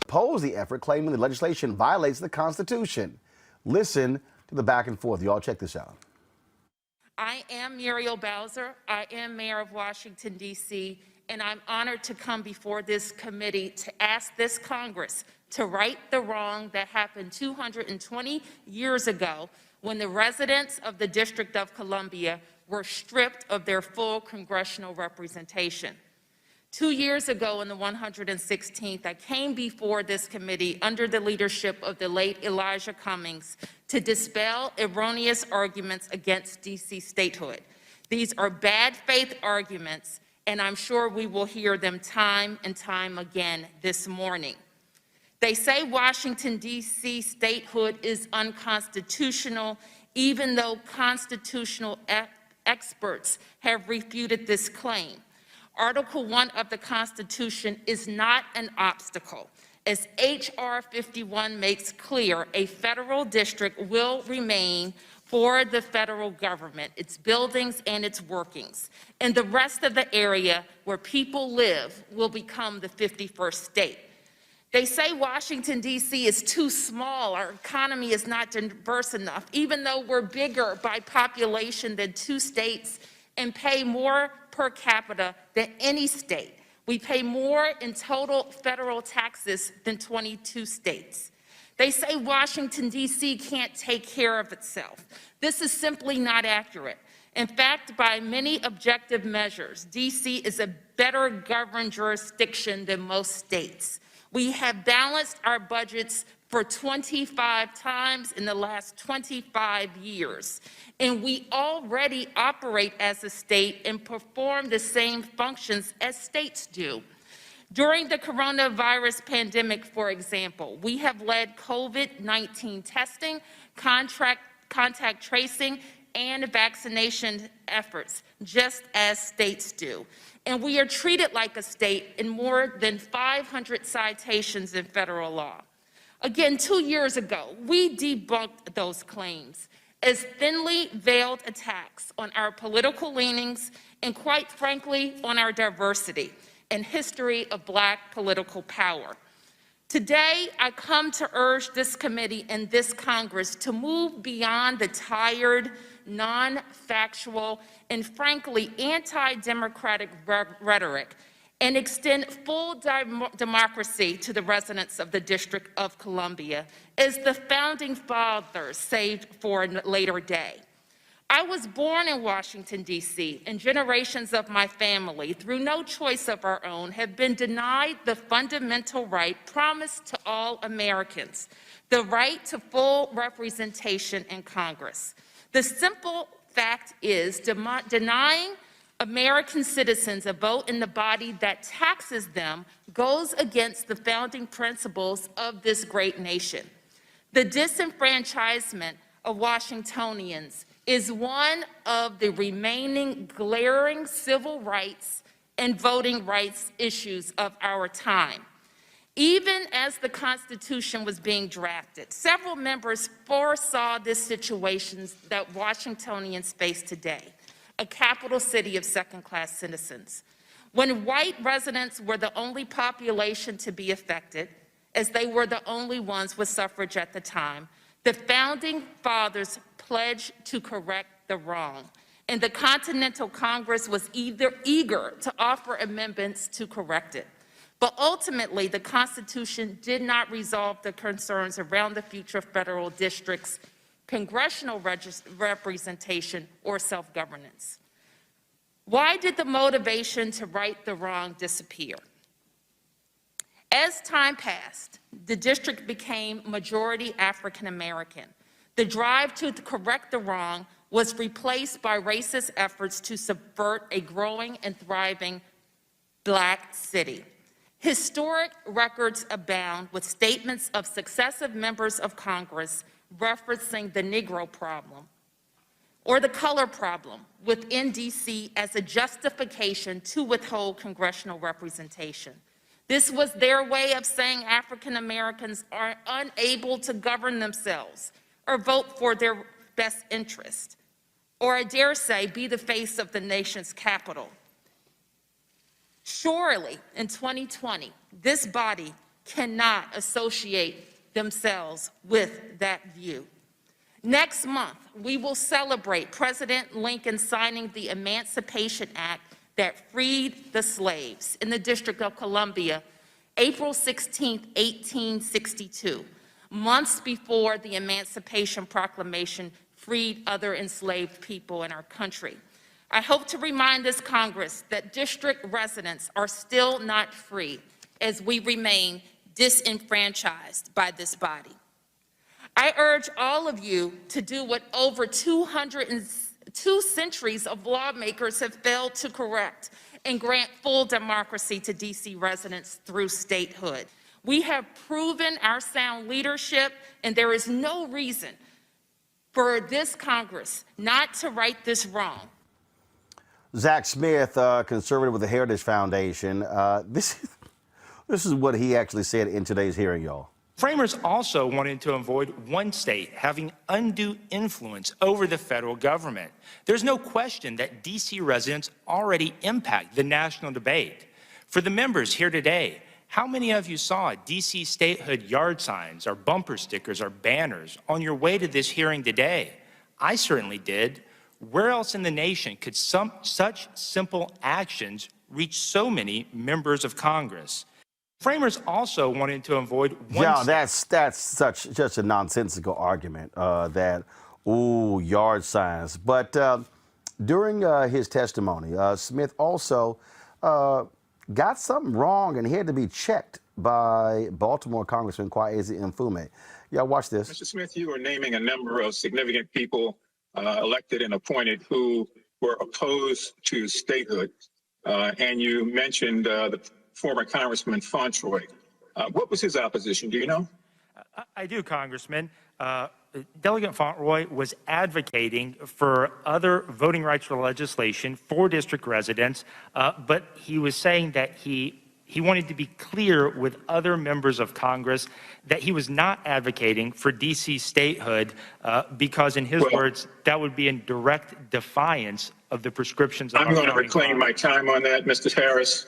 opposed the effort, claiming the legislation violates the Constitution. Listen to the back and forth. Y'all check this out. I am Muriel Bowser. I am Mayor of Washington, D.C., and I'm honored to come before this committee to ask this Congress to right the wrong that happened 220 years ago when the residents of the District of Columbia were stripped of their full congressional representation. 2 years ago, on the 116th, I came before this committee under the leadership of the late Elijah Cummings to dispel erroneous arguments against D.C. statehood. These are bad faith arguments, and I'm sure we will hear them time and time again this morning. They say Washington, D.C. statehood is unconstitutional, even though constitutional experts have refuted this claim. Article 1 of the Constitution is not an obstacle. As H.R. 51 makes clear, a federal district will remain for the federal government, its buildings and its workings. And the rest of the area where people live will become the 51st state. They say Washington, D.C. is too small, our economy is not diverse enough, even though we're bigger by population than 2 states and pay more per capita than any state. We pay more in total federal taxes than 22 states. They say Washington, D.C. can't take care of itself. This is simply not accurate. In fact, by many objective measures, D.C. is a better governed jurisdiction than most states. We have balanced our budgets for 25 times in the last 25 years. And we already operate as a state and perform the same functions as states do. During the coronavirus pandemic, for example, we have led COVID-19 testing, contact tracing, and vaccination efforts, just as states do. And we are treated like a state in more than 500 citations in federal law. Again, 2 years ago, we debunked those claims as thinly veiled attacks on our political leanings and, quite frankly, on our diversity and history of Black political power. Today, I come to urge this committee and this Congress to move beyond the tired, non-factual, and frankly, anti-democratic rhetoric and extend full democracy to the residents of the District of Columbia, as the founding fathers saved for a later day. I was born in Washington, D.C., and generations of my family, through no choice of our own, have been denied the fundamental right promised to all Americans, the right to full representation in Congress. The simple fact is denying American citizens a vote in the body that taxes them goes against the founding principles of this great nation. The disenfranchisement of Washingtonians is one of the remaining glaring civil rights and voting rights issues of our time. Even as the Constitution was being drafted, several members foresaw the situations that Washingtonians face today, a capital city of second-class citizens. When white residents were the only population to be affected, as they were the only ones with suffrage at the time, the founding fathers pledged to correct the wrong, and the Continental Congress was eager to offer amendments to correct it. But ultimately, the Constitution did not resolve the concerns around the future of federal districts, congressional representation, or self-governance. Why did the motivation to right the wrong disappear? As time passed, the district became majority African American. The drive to correct the wrong was replaced by racist efforts to subvert a growing and thriving Black city. Historic records abound with statements of successive members of Congress referencing the Negro problem or the color problem within D.C. as a justification to withhold congressional representation. This was their way of saying African Americans are unable to govern themselves or vote for their best interest, or I dare say, be the face of the nation's capital. Surely, in 2020, this body cannot associate themselves with that view. Next month, we will celebrate President Lincoln signing the Emancipation Act that freed the slaves in the District of Columbia, April 16, 1862, months before the Emancipation Proclamation freed other enslaved people in our country. I hope to remind this Congress that district residents are still not free as we remain disenfranchised by this body. I urge all of you to do what over 202 centuries of lawmakers have failed to correct and grant full democracy to DC residents through statehood. We have proven our sound leadership, and there is no reason for this Congress not to right this wrong. Zach Smith, conservative with the Heritage Foundation. This is what he actually said in today's hearing, y'all. Framers also wanted to avoid one state having undue influence over the federal government. There's no question that D.C. residents already impact the national debate. For the members here today, how many of you saw D.C. statehood yard signs or bumper stickers or banners on your way to this hearing today? I certainly did. Where else in the nation could such simple actions reach so many members of Congress? Framers also wanted to avoid one. Yeah, that's such a nonsensical argument that, ooh, yard signs. But during his testimony, Smith also got something wrong, and he had to be checked by Baltimore Congressman Kwesi Mfume. Y'all watch this. Mr. Smith, you were naming a number of significant people elected and appointed who were opposed to statehood, and you mentioned the former Congressman Fontroy. What was his opposition? Do you know? I do, Congressman. Delegate Fontroy was advocating for other voting rights legislation for district residents, but he was saying that he wanted to be clear with other members of Congress that he was not advocating for D.C. statehood because, in his words, that would be in direct defiance of the prescriptions of I'm going to reclaim my time on that, Mr. Harris.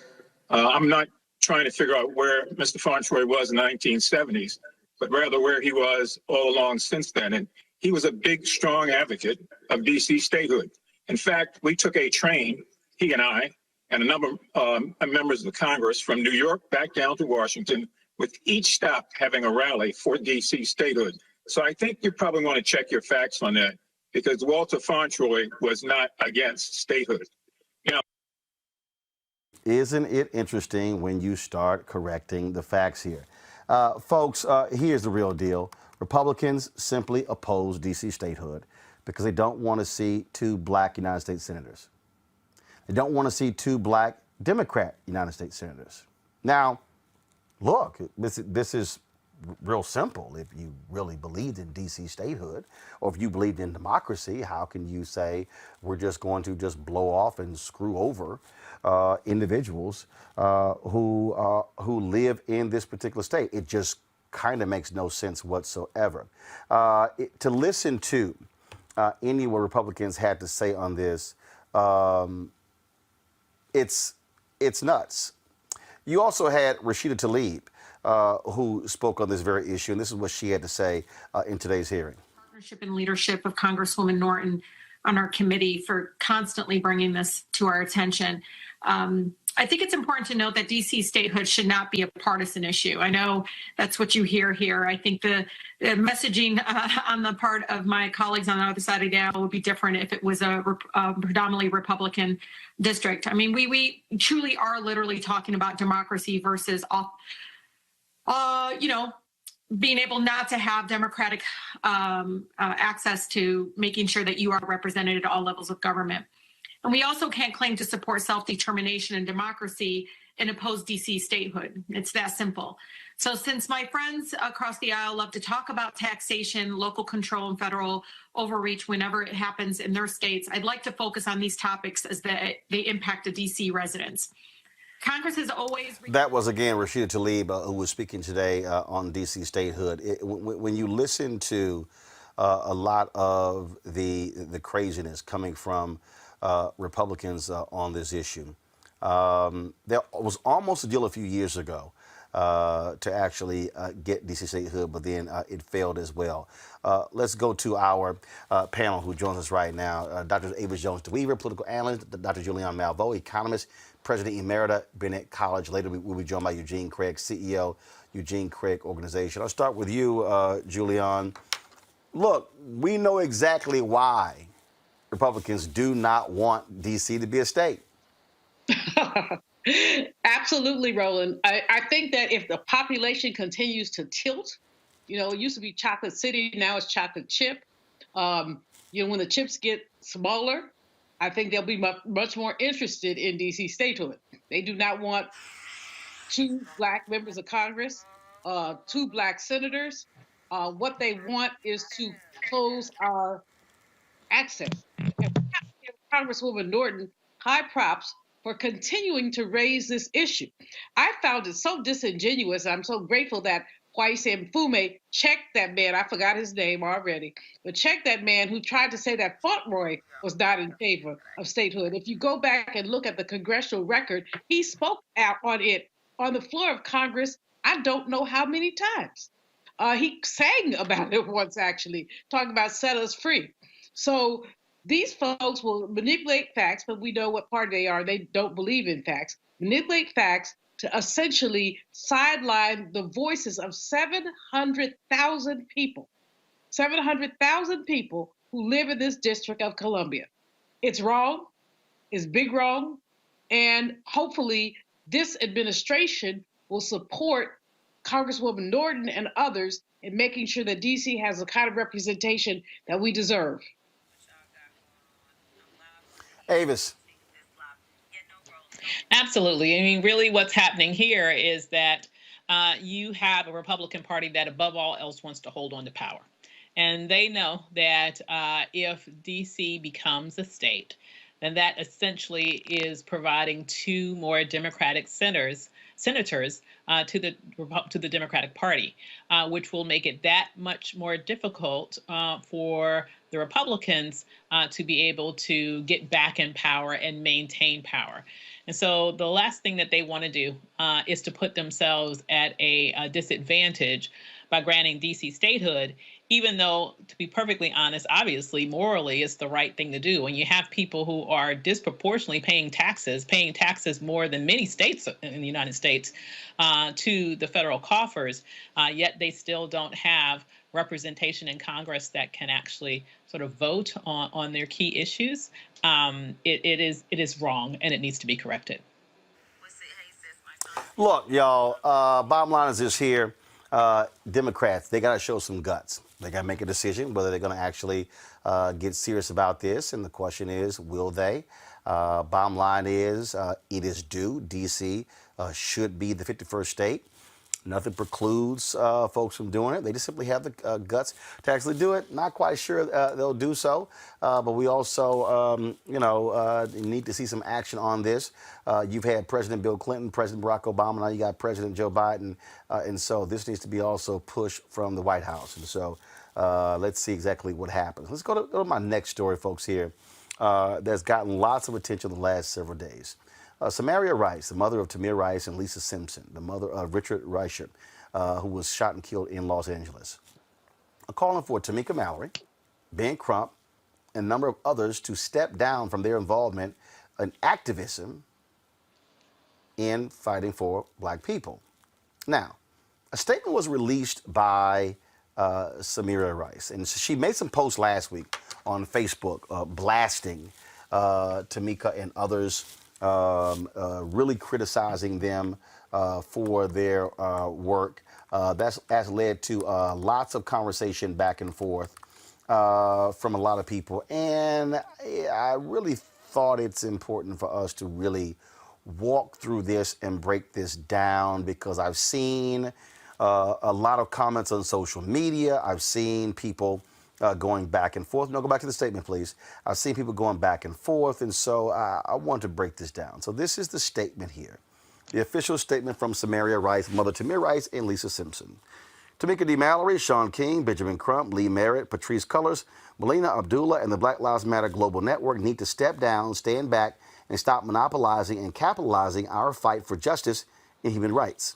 I'm not trying to figure out where Mr. Fontroy was in the 1970s, but rather where he was all along since then. And he was a big, strong advocate of D.C. statehood. In fact, we took a train, he and I, and a number of members of the Congress from New York back down to Washington, with each stop having a rally for D.C. statehood. So I think you probably want to check your facts on that, because Walter Fontroy was not against statehood. Isn't it interesting when you start correcting the facts here? Folks, here's the real deal. Republicans simply oppose D.C. statehood because they don't want to see two black United States senators. They don't want to see two black Democrat United States senators. Now, look, this is real simple. If you really believed in D.C. statehood, or if you believed in democracy, how can you say we're just going to just blow off and screw over individuals who live in this particular state? It just kind of makes no sense whatsoever. To listen to any what Republicans had to say on this, it's nuts. You also had Rashida Tlaib, who spoke on this very issue, and this is what she had to say in today's hearing. Partnership and leadership of Congresswoman Norton on our committee for constantly bringing this to our attention. I think it's important to note that D.C. statehood should not be a partisan issue. I know that's what you hear here. I think the messaging on the part of my colleagues on the other side of the aisle would be different if it was a predominantly Republican district. I mean, we truly are literally talking about democracy versus being able not to have democratic access to making sure that you are represented at all levels of government. And we also can't claim to support self-determination and democracy and oppose D.C. statehood. It's that simple. So since my friends across the aisle love to talk about taxation, local control, and federal overreach whenever it happens in their states, I'd like to focus on these topics as they impact the D.C. residents. Congress has always... That was, again, Rashida Tlaib, who was speaking today on D.C. statehood. When you listen to a lot of the craziness coming from Republicans on this issue, there was almost a deal a few years ago to actually get DC statehood, but then it failed as well. Let's go to our panel who joins us right now. Dr. Ava Jones-DeWeaver, political analyst, Dr. Julianne Malveaux, economist, President Emerita, Bennett College. Later, we'll be joined by Eugene Craig, CEO, Eugene Craig Organization. I'll start with you, Julianne. Look, we know exactly why Republicans do not want D.C. to be a state. Absolutely, Roland. I think that if the population continues to tilt, it used to be chocolate city, now it's chocolate chip. When the chips get smaller, I think they'll be much more interested in D.C. statehood. They do not want 2 Black members of Congress, 2 Black senators. What they want is to close our access. And we have to give Congresswoman Norton high props for continuing to raise this issue. I found it so disingenuous. I'm so grateful that Kweisi Mfume checked that man. I forgot his name already, but checked that man who tried to say that Fauntleroy was not in favor of statehood. If you go back and look at the congressional record, he spoke out on it on the floor of Congress, I don't know how many times. He sang about it once, actually, talking about set us free. So these folks will manipulate facts, but we know what party they are. They don't believe in facts. Manipulate facts to essentially sideline the voices of 700,000 people. 700,000 people who live in this District of Columbia. It's wrong. It's big wrong. And hopefully this administration will support Congresswoman Norton and others in making sure that D.C. has the kind of representation that we deserve. Avis. Absolutely. I mean, really what's happening here is that you have a Republican Party that above all else wants to hold on to power. And they know that if D.C. becomes a state, then that essentially is providing 2 more Democratic senators to the Democratic Party, which will make it that much more difficult for the Republicans to be able to get back in power and maintain power. And so the last thing that they want to do is to put themselves at a disadvantage by granting D.C. statehood, even though, to be perfectly honest, obviously, morally, it's the right thing to do. When you have people who are disproportionately paying taxes more than many states in the United States to the federal coffers, yet they still don't have representation in Congress that can actually sort of vote on their key issues, it is wrong and it needs to be corrected. Look, y'all, bottom line is this here. Democrats, they got to show some guts. They got to make a decision whether they're going to actually get serious about this. And the question is, will they? Bottom line is, it is due. D.C. Should be the 51st state. Nothing precludes folks from doing it. They just simply have the guts to actually do it. Not quite sure they'll do so, but we also, need to see some action on this. You've had President Bill Clinton, President Barack Obama, now you got President Joe Biden, and so this needs to be also pushed from the White House. And so let's see exactly what happens. Let's go to my next story, folks, here. That's gotten lots of attention the last several days. Tamir Rice, the mother of Tamir Rice and Lisa Simpson, the mother of Richard Rice, who was shot and killed in Los Angeles, are calling for Tamika Mallory, Ben Crump, and a number of others to step down from their involvement in activism in fighting for Black people. Now, a statement was released by Tamir Rice, and she made some posts last week on Facebook blasting Tamika and others, really criticizing them for their work. That's led to lots of conversation back and forth from a lot of people. And I really thought it's important for us to really walk through this and break this down, because I've seen a lot of comments on social media. I've seen people going back and forth. No, go back to the statement, please. I've seen people going back and forth, and so I want to break this down. So this is the statement here, the official statement from Tamir Rice, mother Tamir Rice, and Lisa Simpson. Tamika D. Mallory, Sean King, Benjamin Crump, Lee Merritt, Patrice Cullors, Melina Abdullah, and the Black Lives Matter Global Network need to step down, stand back, and stop monopolizing and capitalizing our fight for justice and human rights.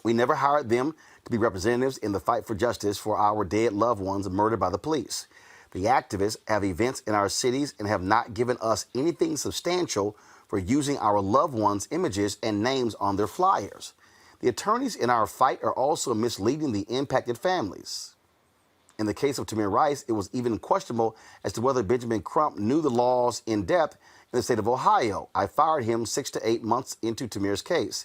We never hired them to be representatives in the fight for justice for our dead loved ones murdered by the police. The activists have events in our cities and have not given us anything substantial for using our loved ones' images and names on their flyers. The attorneys in our fight are also misleading the impacted families. In the case of Tamir Rice, it was even questionable as to whether Benjamin Crump knew the laws in depth in the state of Ohio. I fired him 6 to 8 months into Tamir's case.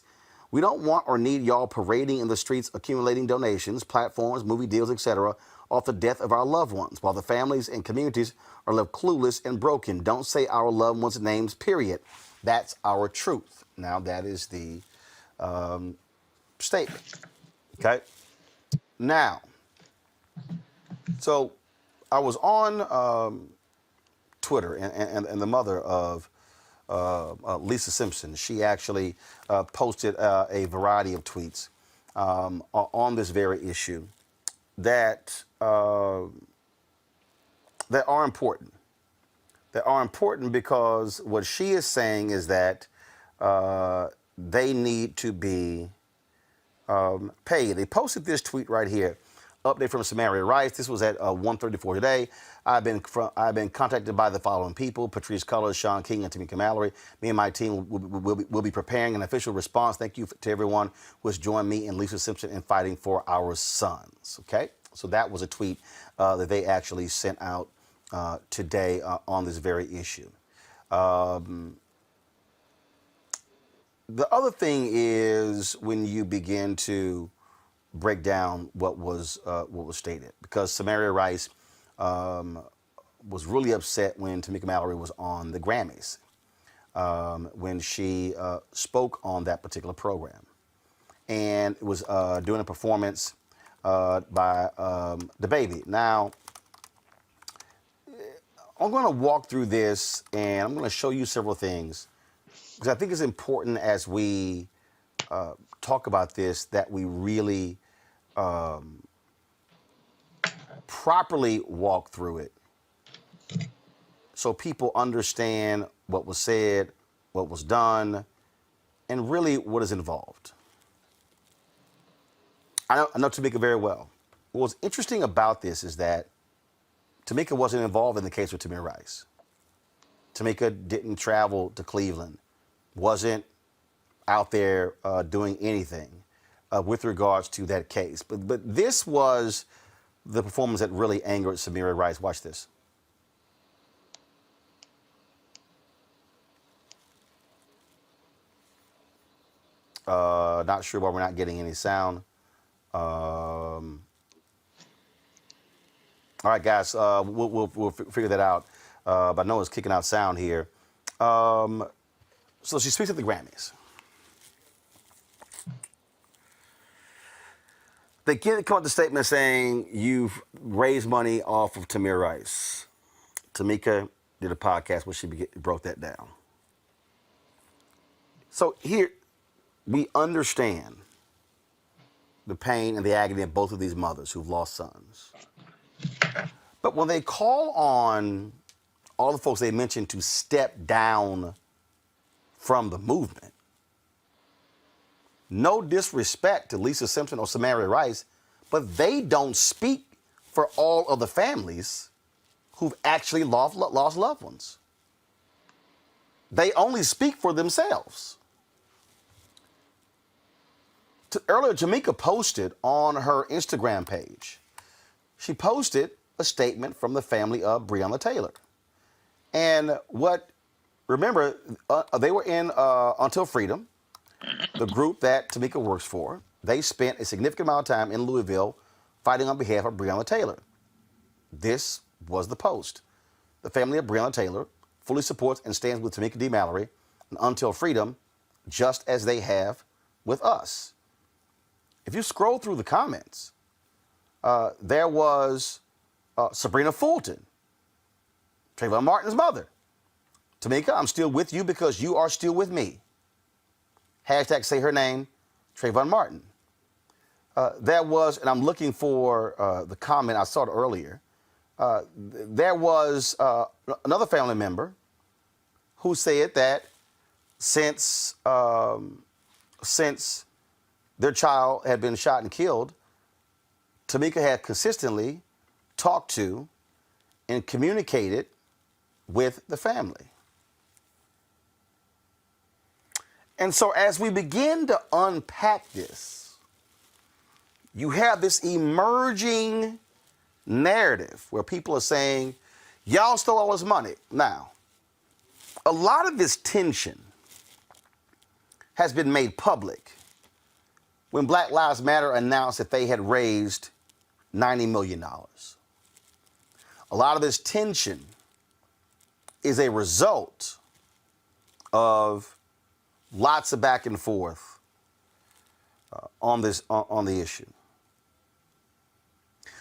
We don't want or need y'all parading in the streets, accumulating donations, platforms, movie deals, etc., off the death of our loved ones, while the families and communities are left clueless and broken. Don't say our loved ones' names, period. That's our truth. Now, that is the statement. Okay? Now, so I was on Twitter, and the mother of Lisa Simpson, she actually posted a variety of tweets on this very issue that that are important. That are important because what she is saying is that they need to be paid. They posted this tweet right here. Update from Tamir Rice. This was at 1:34 today. I've been contacted by the following people: Patrice Cullors, Sean King, and Tamika Mallory. Me and my team will be preparing an official response. Thank you to everyone who has joined me and Lisa Simpson in fighting for our sons. Okay, so that was a tweet that they actually sent out today on this very issue. The other thing is when you begin to break down what was stated, because Tamir Rice was really upset when Tamika Mallory was on the Grammys, when she spoke on that particular program, and it was doing a performance by the baby. Now, I'm going to walk through this, and I'm going to show you several things, because I think it's important as we talk about this that we really properly walk through it so people understand what was said, what was done, and really what is involved. I know Tamika very well. What's interesting about this is that Tamika wasn't involved in the case with Tamir Rice. Tamika didn't travel to Cleveland, wasn't out there doing anything with regards to that case. But this was the performance that really angered Tamir Rice. Watch this. Not sure why we're not getting any sound. All right, guys, we'll figure that out. But I know it's kicking out sound here. So she speaks at the Grammys. They come up with the statement saying you've raised money off of Tamir Rice. Tamika did a podcast where she broke that down. So here, we understand the pain and the agony of both of these mothers who've lost sons. But when they call on all the folks they mentioned to step down from the movement, no disrespect to Lisa Simpson or Tamir Rice, but they don't speak for all of the families who've actually lost loved ones. They only speak for themselves. Earlier, Tamika posted on her Instagram page, she posted a statement from the family of Breonna Taylor. And remember, they were in Until Freedom, the group that Tamika works for. They spent a significant amount of time in Louisville fighting on behalf of Breonna Taylor. This was the post. The family of Breonna Taylor fully supports and stands with Tamika D. Mallory and Until Freedom, just as they have with us. If you scroll through the comments, there was Sabrina Fulton, Trayvon Martin's mother. Tamika, I'm still with you because you are still with me. Hashtag say her name, Trayvon Martin. There was, and I'm looking for the comment, I saw it earlier. There was another family member who said that since their child had been shot and killed, Tamika had consistently talked to and communicated with the family. And so as we begin to unpack this, you have this emerging narrative where people are saying, y'all stole all this money. Now, a lot of this tension has been made public when Black Lives Matter announced that they had raised $90 million. A lot of this tension is a result of lots of back and forth on the issue.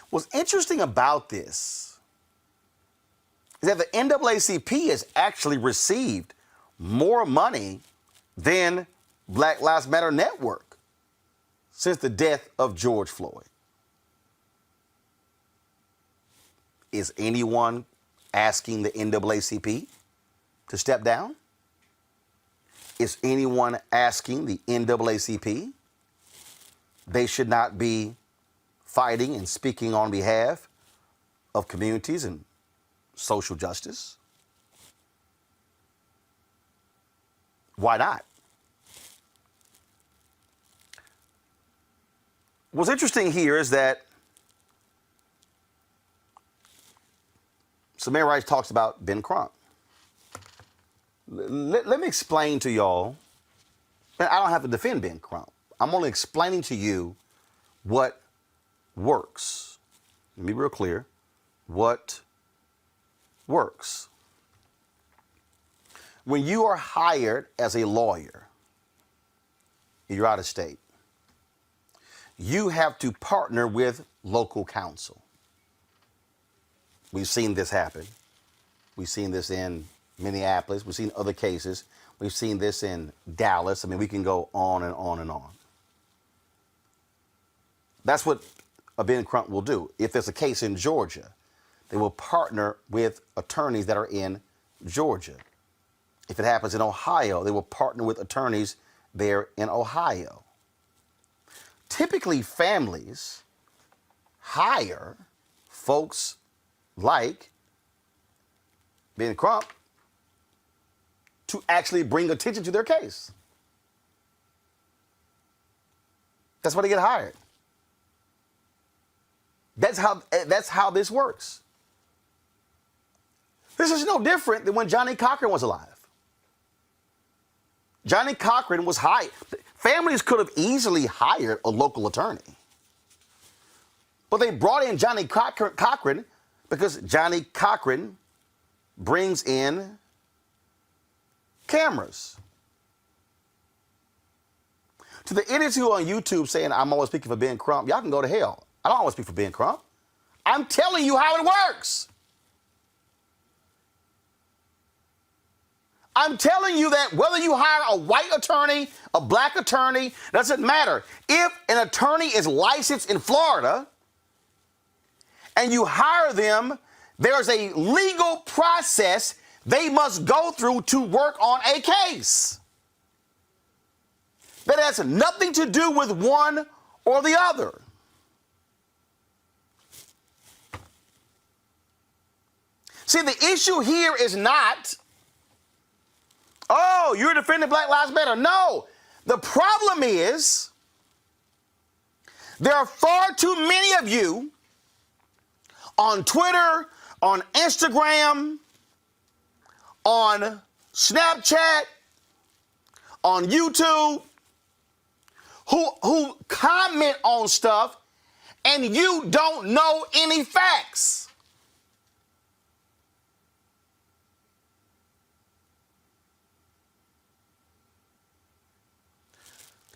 What's interesting about this is that the NAACP has actually received more money than Black Lives Matter Network since the death of George Floyd. Is anyone asking the NAACP to step down? Is anyone asking the NAACP they should not be fighting and speaking on behalf of communities and social justice? Why not? What's interesting here is that Tamir Rice talks about Ben Crump. Let me explain to y'all, and I don't have to defend Ben Crump. I'm only explaining to you what works. Let me be real clear. What works. When you are hired as a lawyer, you're out of state, you have to partner with local counsel. We've seen this happen. We've seen this in Minneapolis. We've seen other cases. We've seen this in Dallas. I mean, we can go on and on and on. That's what a Ben Crump will do. If there's a case in Georgia, they will partner with attorneys that are in Georgia. If it happens in Ohio, they will partner with attorneys there in Ohio. Typically, families hire folks like Ben Crump to actually bring attention to their case. That's why they get hired. That's how this works. This is no different than when Johnny Cochran was alive. Johnny Cochran was hired. Families could have easily hired a local attorney. But they brought in Johnny Cochran because Johnny Cochran brings in cameras. To the idiots who are on YouTube saying I'm always speaking for Ben Crump, y'all can go to hell. I don't always speak for Ben Crump. I'm telling you how it works. I'm telling you that whether you hire a white attorney, a black attorney, doesn't matter. If an attorney is licensed in Florida and you hire them, there's a legal process they must go through to work on a case. That has nothing to do with one or the other. See, the issue here is not, oh, you're defending Black Lives Matter. No, the problem is there are far too many of you on Twitter, on Instagram, on Snapchat, on YouTube, who comment on stuff and you don't know any facts.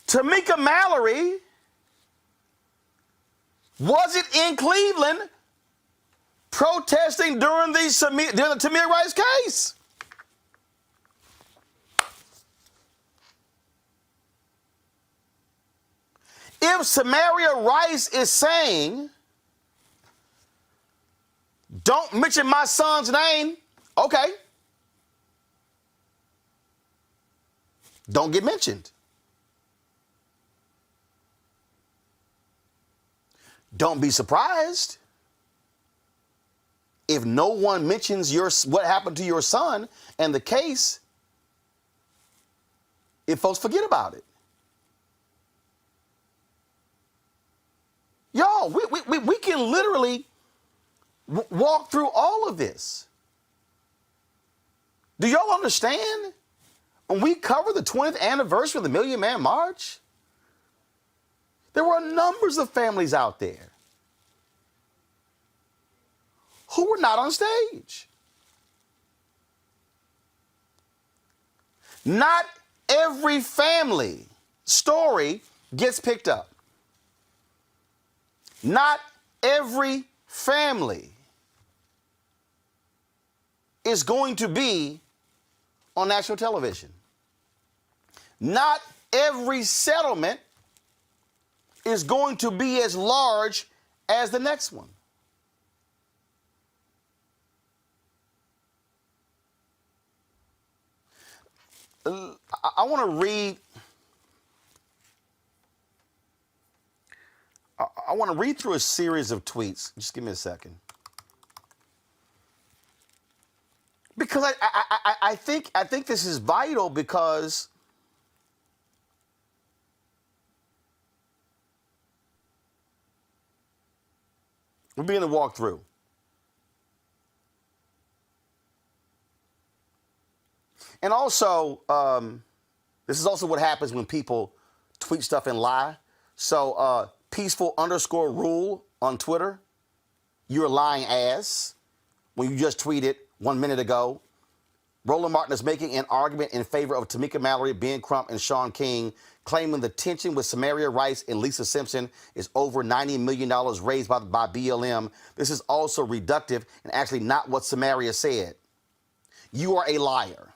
Tamika Mallory wasn't in Cleveland protesting during the Tamir Rice case. If Samaria Rice is saying, don't mention my son's name, okay. Don't get mentioned. Don't be surprised if no one mentions what happened to your son and the case, if folks forget about it. Y'all, we can literally walk through all of this. Do y'all understand? When we cover the 20th anniversary of the Million Man March, there were numbers of families out there who were not on stage. Not every family story gets picked up. Not every family is going to be on national television. Not every settlement is going to be as large as the next one. I want to read. I want to read through a series of tweets. Just give me a second. Because I think this is vital because we're beginning to walk through. And also, this is also what happens when people tweet stuff and lie. So, peaceful_rule on Twitter, you're a lying ass when you just tweeted 1 minute ago. Roland Martin is making an argument in favor of Tamika Mallory, Ben Crump, and Sean King, claiming the tension with Tamir Rice and Lisa Simpson is over $90 million raised by BLM. This is also reductive and actually not what Samaria said. You are a liar.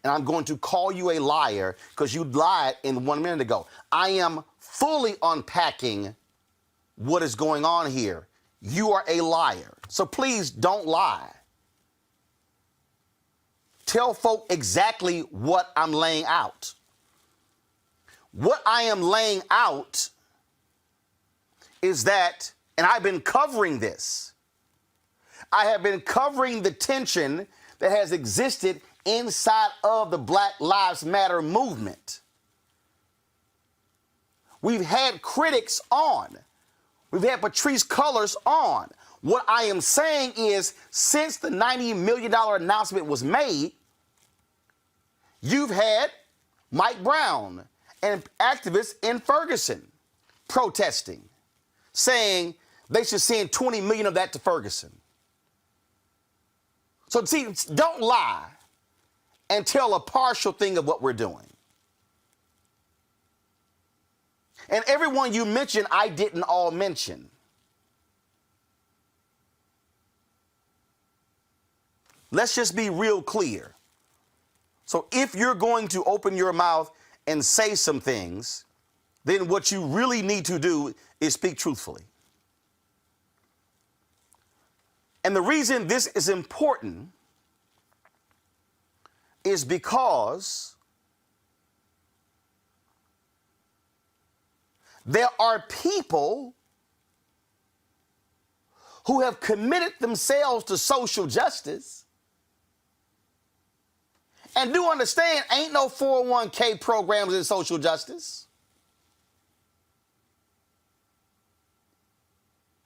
And I'm going to call you a liar because you lied in 1 minute ago. I am fully unpacking what is going on here. You are a liar. So please don't lie. Tell folk exactly what I'm laying out. What I am laying out is that, and I've been covering this, I have been covering the tension that has existed inside of the Black Lives Matter movement. We've had critics on. We've had Patrice Cullors on. What I am saying is, since the $90 million announcement was made, you've had Mike Brown and activists in Ferguson protesting, saying they should send $20 million of that to Ferguson. So see, don't lie and tell a partial thing of what we're doing. And everyone you mentioned, I didn't all mention. Let's just be real clear. So if you're going to open your mouth and say some things, then what you really need to do is speak truthfully. And the reason this is important is because there are people who have committed themselves to social justice and do understand ain't no 401k programs in social justice.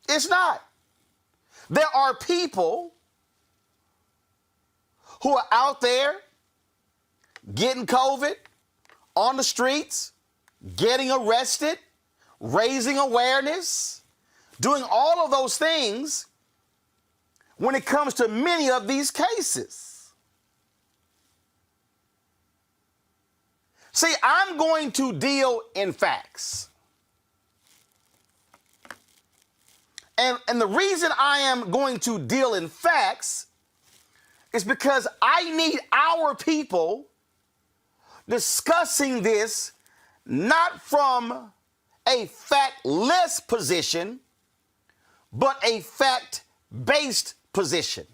It's not. There are people who are out there getting COVID on the streets, getting arrested, raising awareness, doing all of those things when it comes to many of these cases. See, I'm going to deal in facts. And the reason I am going to deal in facts is because I need our people discussing this not from a factless position, but a fact-based position.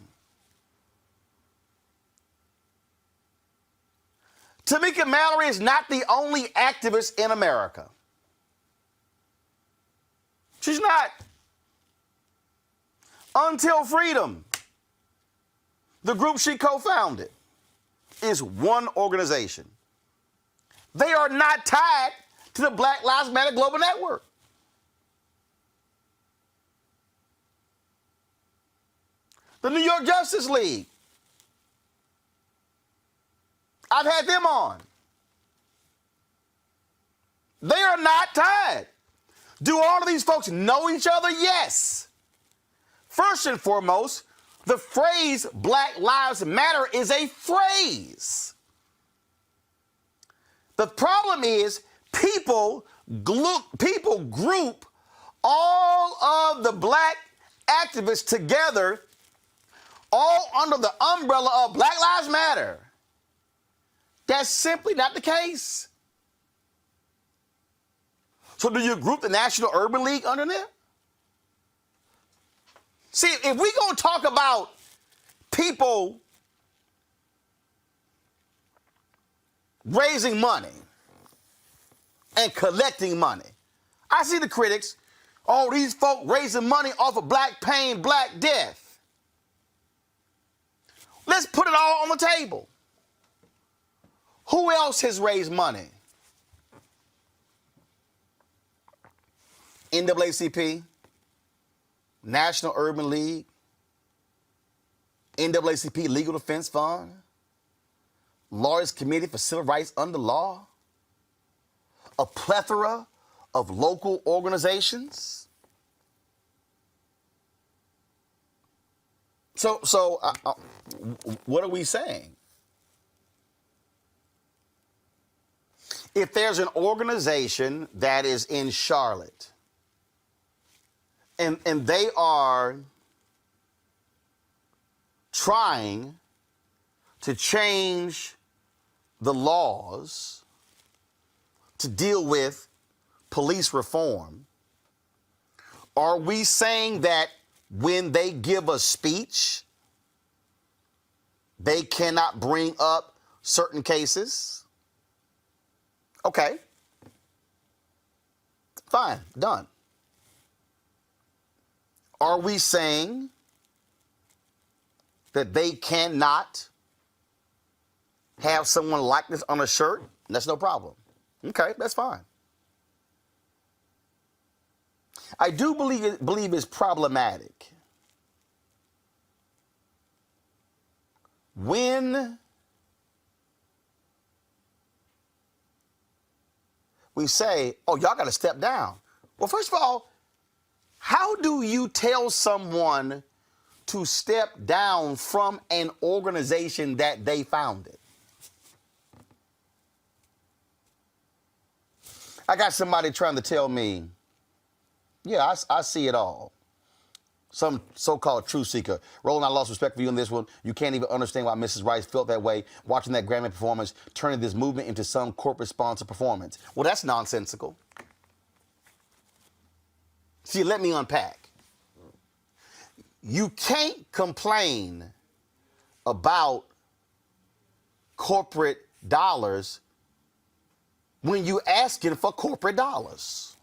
Tamika Mallory is not the only activist in America. She's not. Until Freedom, the group she co-founded, is one organization. They are not tied to the Black Lives Matter Global Network. The New York Justice League, I've had them on. They are not tied. Do all of these folks know each other? Yes. First and foremost, the phrase Black Lives Matter is a phrase. The problem is people group all of the black activists together all under the umbrella of Black Lives Matter. That's simply not the case. So do you group the National Urban League under there? See, if we're going to talk about people raising money and collecting money, I see the critics, oh, these folk raising money off of black pain, black death. Let's put it all on the table. Who else has raised money? NAACP, National Urban League, NAACP Legal Defense Fund, Lawyers Committee for Civil Rights Under Law, a plethora of local organizations. So what are we saying? If there's an organization that is in Charlotte and they are trying to change the laws to deal with police reform, are we saying that when they give a speech, they cannot bring up certain cases? Okay. Fine, done. Are we saying that they cannot have someone like this on a shirt? That's no problem. Okay, that's fine. I do believe it's problematic when we say, oh, y'all got to step down. Well, first of all, how do you tell someone to step down from an organization that they founded? I got somebody trying to tell me, yeah, I see it all. Some so-called truth seeker. Roland, I lost respect for you on this one. You can't even understand why Mrs. Rice felt that way watching that Grammy performance, turning this movement into some corporate sponsor performance. Well, that's nonsensical. See, let me unpack. You can't complain about corporate dollars when you asking for corporate dollars.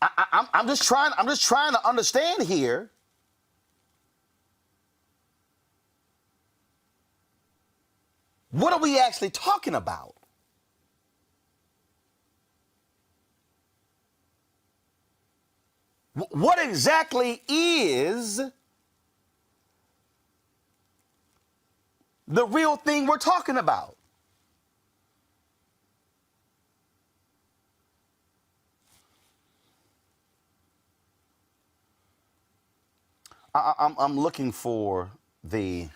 I'm just trying to understand here. What are we actually talking about? What exactly is the real thing we're talking about? I'm looking for the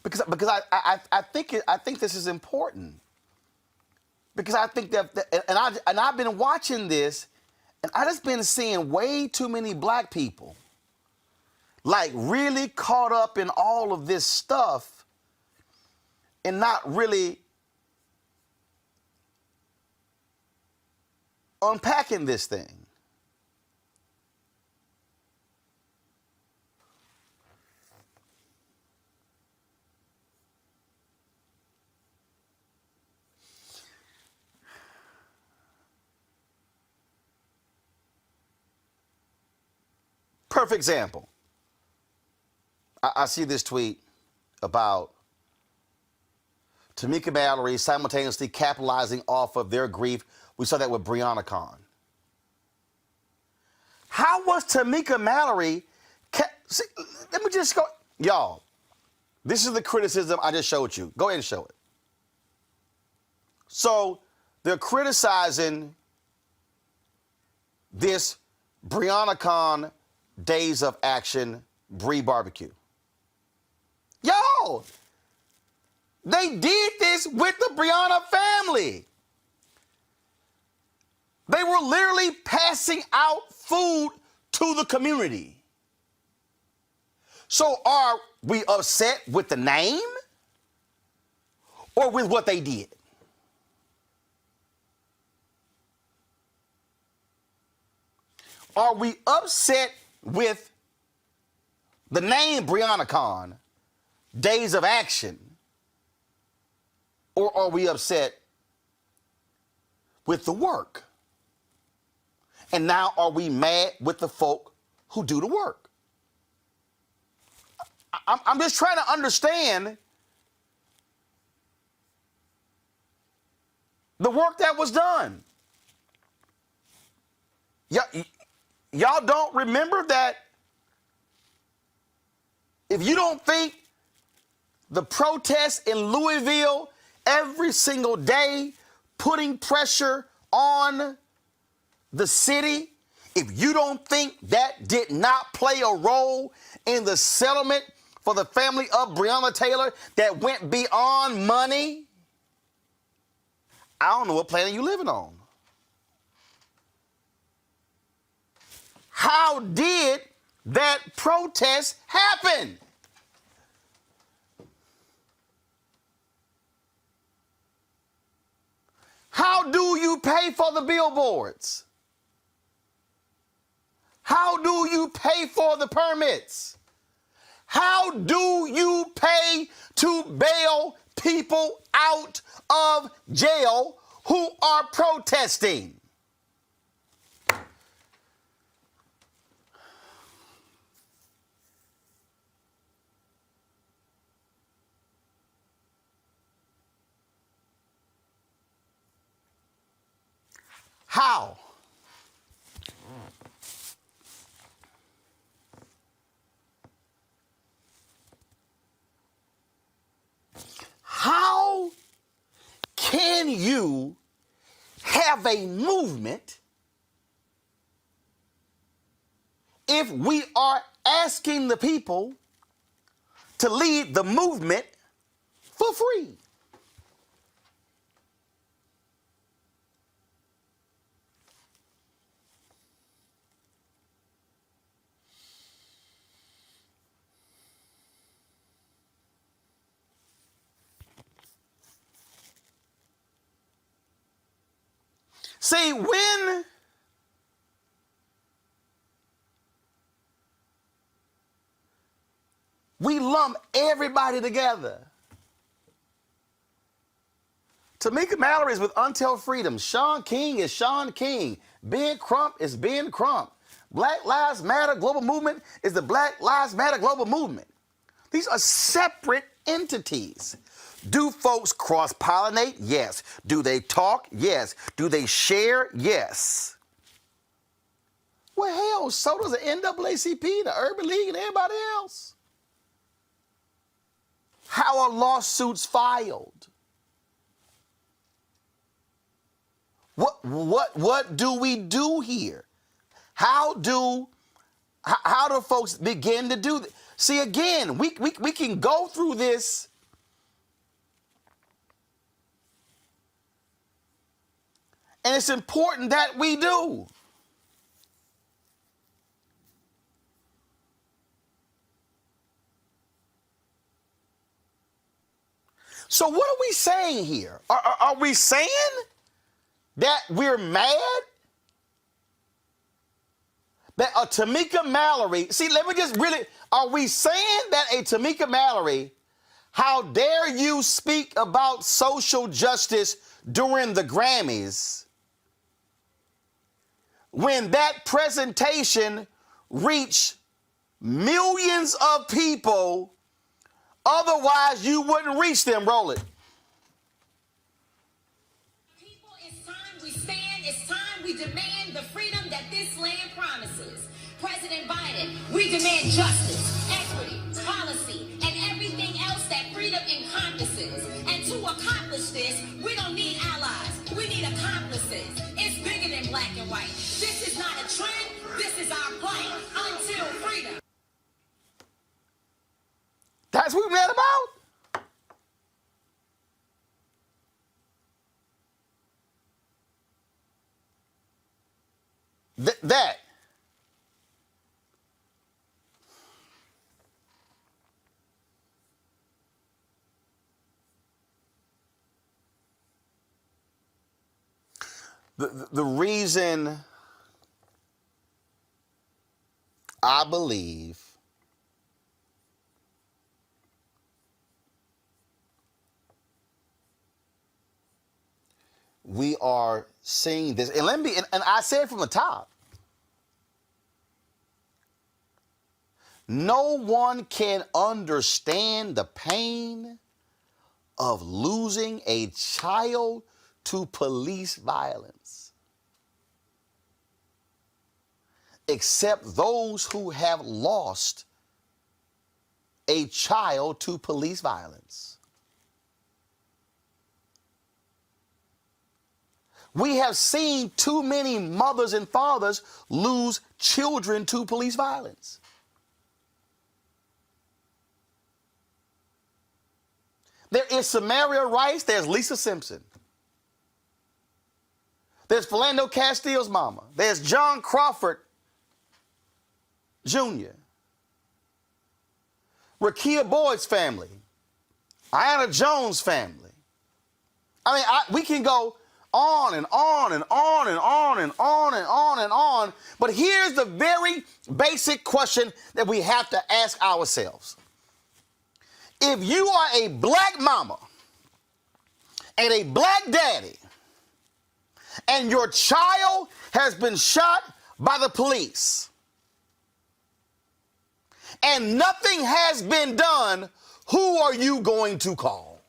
because I think this is important, because I think that and I've been watching this, and I just been seeing way too many black people like really caught up in all of this stuff and not really unpacking this thing. perfect example. I see this tweet about Tamika Mallory simultaneously capitalizing off of their grief. We saw that with Breonna Khan. How was Tamika Mallory? See, let me just go. Y'all, this is the criticism I just showed you. Go ahead and show it. So they're criticizing this Breonna Khan Days of Action Bree barbecue. Yo, they did this with the Breonna family. They were literally passing out food to the community. So are we upset with the name or with what they did? Are we upset with the name Breonna Khan, Days of Action, or are we upset with the work? And now are we mad with the folk who do the work? I'm just trying to understand the work that was done. Y'all don't remember that? If you don't think the protests in Louisville every single day putting pressure on the city, if you don't think that did not play a role in the settlement for the family of Breonna Taylor that went beyond money, I don't know what planet you living on. How did that protest happen? How do you pay for the billboards? How do you pay for the permits? How do you pay to bail people out of jail who are protesting? How? How can you have a movement if we are asking the people to lead the movement for free? See, when we lump everybody together, Tamika Mallory is with Until Freedom. Sean King is Sean King. Ben Crump is Ben Crump. Black Lives Matter Global Movement is the Black Lives Matter Global Movement. These are separate entities. Do folks cross-pollinate? Yes. Do they talk? Yes. Do they share? Yes. Well, hell, so does the NAACP, the Urban League, and everybody else. How are lawsuits filed? What do we do here? How do folks begin to do this? See, again, we can go through this and it's important that we do. So what are we saying here? Are we saying that we're mad that a Tamika Mallory, see, let me just really, are we saying that a Tamika Mallory, how dare you speak about social justice during the Grammys when that presentation reached millions of people, otherwise you wouldn't reach them. Roll it. People, it's time we stand, it's time we demand the freedom that this land promises. President Biden, we demand justice, equity, policy, and everything else that freedom encompasses. And to accomplish this, we don't need allies, we need accomplices. It's bigger than black and white. This is not a trend, this is our plight until freedom. That's what we're mad about? That. The reason I believe we are seeing this, and I said from the top, no one can understand the pain of losing a child to police violence except those who have lost a child to police violence. We have seen too many mothers and fathers lose children to police violence. There is Tamir Rice, there's Lisa Simpson. There's Philando Castile's mama. There's John Crawford Jr. Rakia Boyd's family. Ayanna Jones' family. I mean, we can go on and on and on and on and on and on and on. But here's the very basic question that we have to ask ourselves. If you are a black mama and a black daddy, and your child has been shot by the police, and nothing has been done, who are you going to call?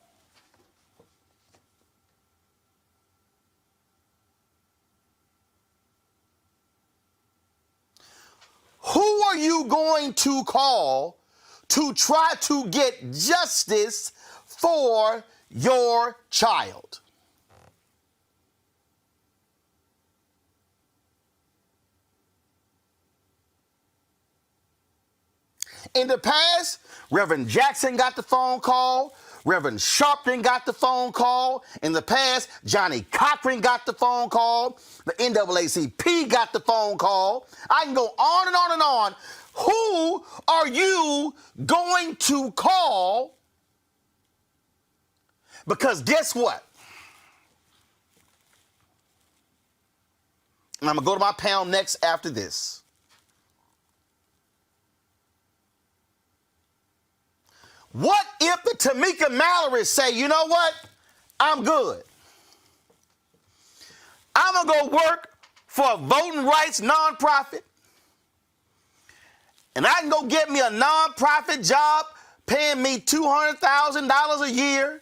Who are you going to call to try to get justice for your child? In the past, Reverend Jackson got the phone call. Reverend Sharpton got the phone call. In the past, Johnny Cochran got the phone call. The NAACP got the phone call. I can go on and on and on. Who are you going to call? Because guess what? And I'm going to go to my panel next after this. What if the Tamika Mallory say, you know what? I'm good. I'm going to go work for a voting rights nonprofit, and I can go get me a nonprofit job paying me $200,000 a year,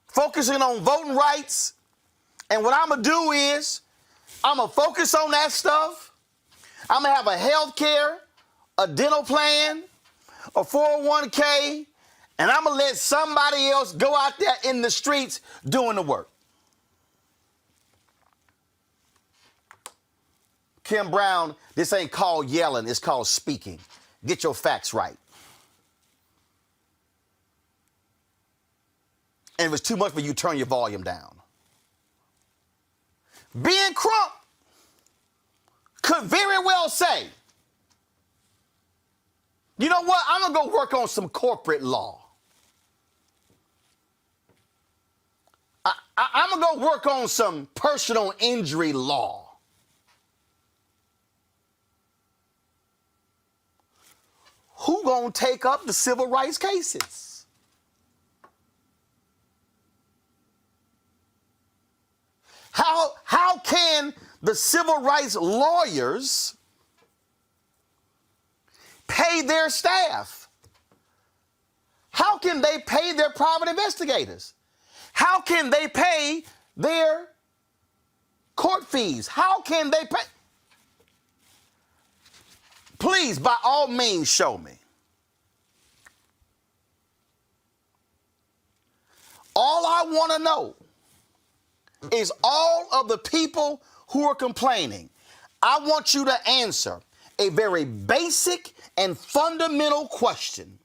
focusing on voting rights. And what I'm going to do is I'm going to focus on that stuff. I'm going to have a health care, a dental plan, a 401k, and I'm going to let somebody else go out there in the streets doing the work. Kim Brown, this ain't called yelling, it's called speaking. Get your facts right. And if it's too much for you, turn your volume down. Ben Crump could very well say, you know what, I'm going to go work on some corporate law. I'm going to go work on some personal injury law. Who going to take up the civil rights cases? How can the civil rights lawyers pay pay their staff? How can they pay their private investigators? How can they pay their court fees? How can they pay? Please, by all means, show me. All I want to know is all of the people who are complaining. I want you to answer a very basic and fundamental question.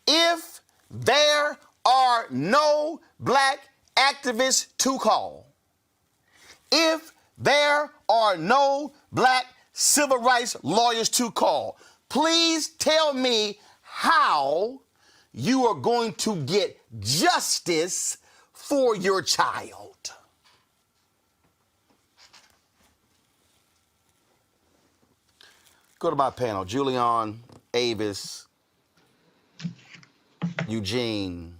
If there are no black activists to call, if there are no black civil rights lawyers to call, please tell me how you are going to get justice for your child. Go to my panel. Julian, Avis, Eugene.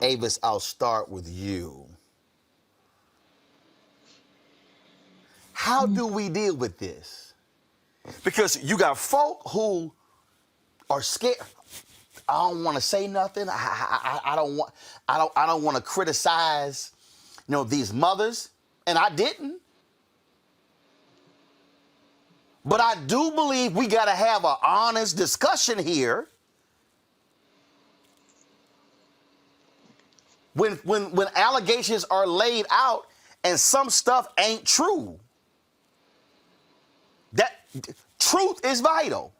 Avis, I'll start with you. How do we deal with this? Because you got folk who are scared. I don't want to say nothing. I don't want to criticize, these mothers, and I didn't. But I do believe we got to have an honest discussion here. When allegations are laid out and some stuff ain't true. That truth is vital.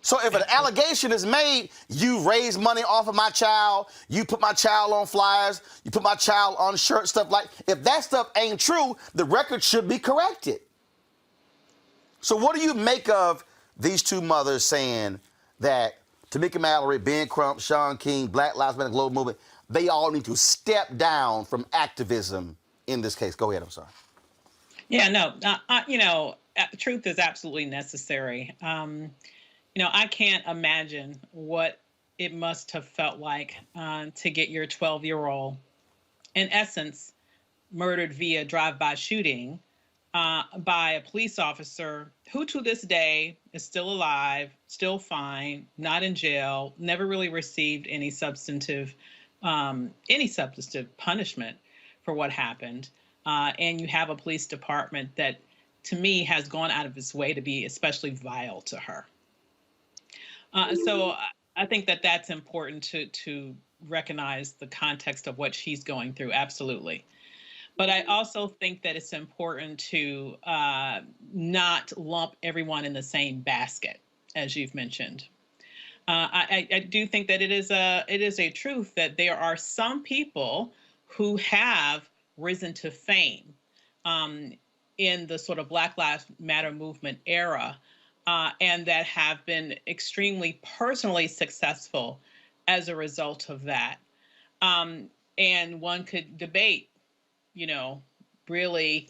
So if an allegation is made, you raise money off of my child, you put my child on flyers, you put my child on shirts, stuff like, if that stuff ain't true, the record should be corrected. So what do you make of these two mothers saying that Tamika Mallory, Ben Crump, Sean King, Black Lives Matter, Global Movement, they all need to step down from activism in this case? Go ahead, I'm sorry. Yeah, no, truth is absolutely necessary. I can't imagine what it must have felt like to get your 12-year-old, in essence, murdered via drive-by shooting by a police officer who to this day is still alive, still fine, not in jail, never really received any substantive punishment for what happened. And you have a police department that, to me, has gone out of its way to be especially vile to her. So I think that that's important to recognize the context of what she's going through, absolutely. But I also think that it's important to not lump everyone in the same basket, as you've mentioned. I do think that it is a truth that there are some people who have risen to fame in the sort of Black Lives Matter movement era, and that have been extremely personally successful as a result of that. And one could debate, really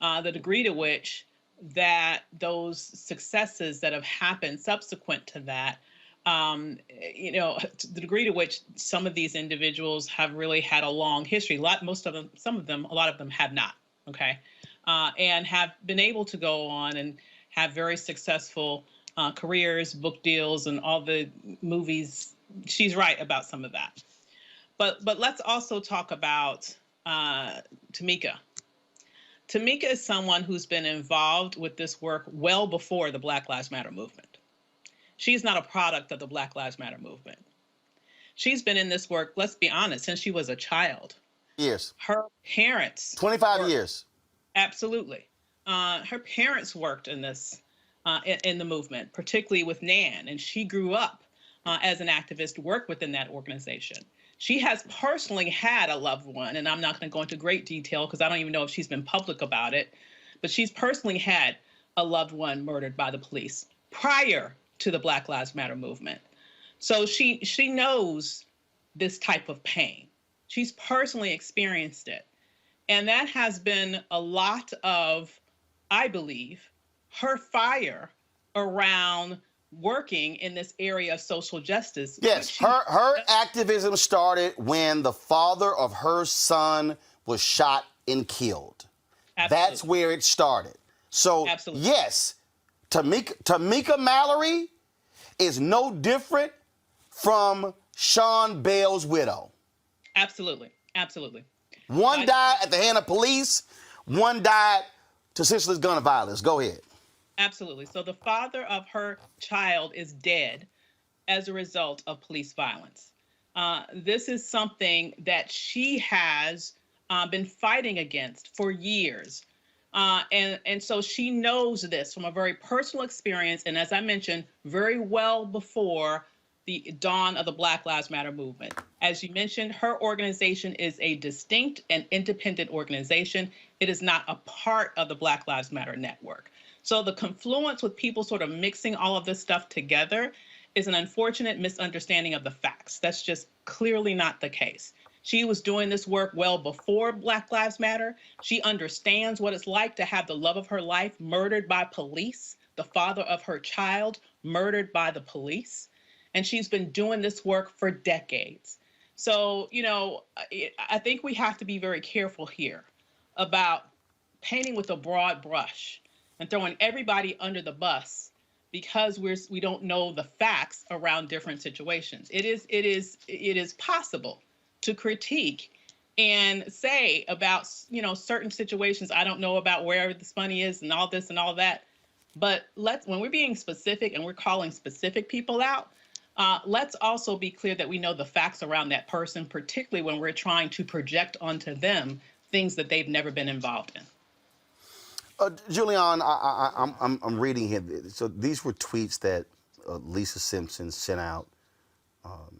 the degree to which that those successes that have happened subsequent to that, the degree to which some of these individuals have really had a long history. A lot of them have not, okay? And have been able to go on and have very successful careers, book deals, and all the movies. She's right about some of that. But let's also talk about Tamika. Tamika is someone who's been involved with this work well before the Black Lives Matter movement. She's not a product of the Black Lives Matter movement. She's been in this work, let's be honest, since she was a child. Years. Her parents. 25 years. Absolutely. Her parents worked in this, in the movement, particularly with Nan, and she grew up as an activist, worked within that organization. She has personally had a loved one, and I'm not going to go into great detail because I don't even know if she's been public about it, but she's personally had a loved one murdered by the police prior to the Black Lives Matter movement. So she knows this type of pain. She's personally experienced it. And that has been a lot of, I believe, her fire around working in this area of social justice. Yes, her activism started when the father of her son was shot and killed. Absolutely. That's where it started. So, Absolutely. yes, Tamika Mallory is no different from Sean Bell's widow. Absolutely. Absolutely. One died at the hand of police, one died to senseless gun violence. Go ahead. Absolutely. So the father of her child is dead as a result of police violence. This is something that she has been fighting against for years. And so she knows this from a very personal experience. And as I mentioned, very well before the dawn of the Black Lives Matter movement. As you mentioned, her organization is a distinct and independent organization. It is not a part of the Black Lives Matter network. So the confluence with people sort of mixing all of this stuff together is an unfortunate misunderstanding of the facts. That's just clearly not the case. She was doing this work well before Black Lives Matter. She understands what it's like to have the love of her life murdered by police, the father of her child murdered by the police. And she's been doing this work for decades. So, I think we have to be very careful here about painting with a broad brush and throwing everybody under the bus because we don't know the facts around different situations. It is possible to critique and say about, certain situations, I don't know about where this money is and all this and all that. But when we're being specific and we're calling specific people out, let's also be clear that we know the facts around that person, particularly when we're trying to project onto them things that they've never been involved in. Julian, I'm reading here. So these were tweets that Lisa Simpson sent out on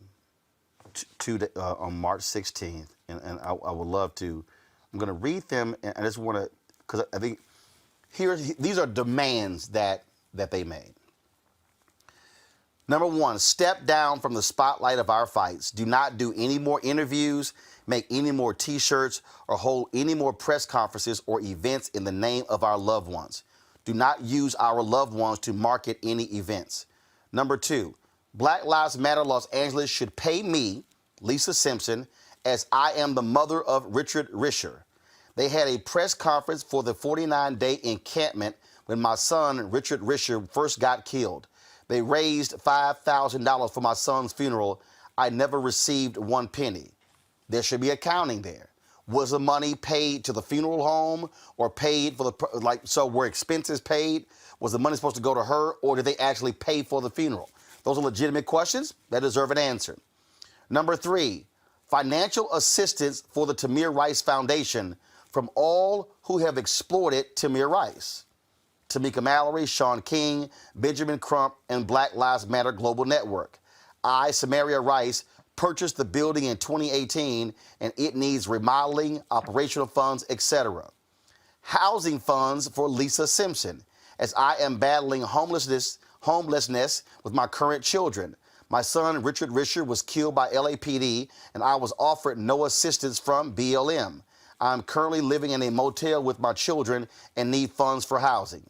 March 16th, and I would love to. I'm going to read them, and I just want to, because I think these are demands that they made. Number one, step down from the spotlight of our fights. Do not do any more interviews, make any more T-shirts, or hold any more press conferences or events in the name of our loved ones. Do not use our loved ones to market any events. Number two, Black Lives Matter Los Angeles should pay me, Lisa Simpson, as I am the mother of Richard Risher. They had a press conference for the 49-day encampment when my son, Richard Risher, first got killed. They raised $5,000 for my son's funeral. I never received one penny. There should be accounting there. Was the money paid to the funeral home or paid for so were expenses paid? Was the money supposed to go to her, or did they actually pay for the funeral? Those are legitimate questions that deserve an answer. Number three, financial assistance for the Tamir Rice Foundation from all who have exploited Tamir Rice. Tamika Mallory, Sean King, Benjamin Crump, and Black Lives Matter Global Network. I, Samaria Rice, purchased the building in 2018, and it needs remodeling, operational funds, etc. Housing funds for Lisa Simpson, as I am battling homelessness with my current children. My son, Richard Risher, was killed by LAPD, and I was offered no assistance from BLM. I'm currently living in a motel with my children and need funds for housing.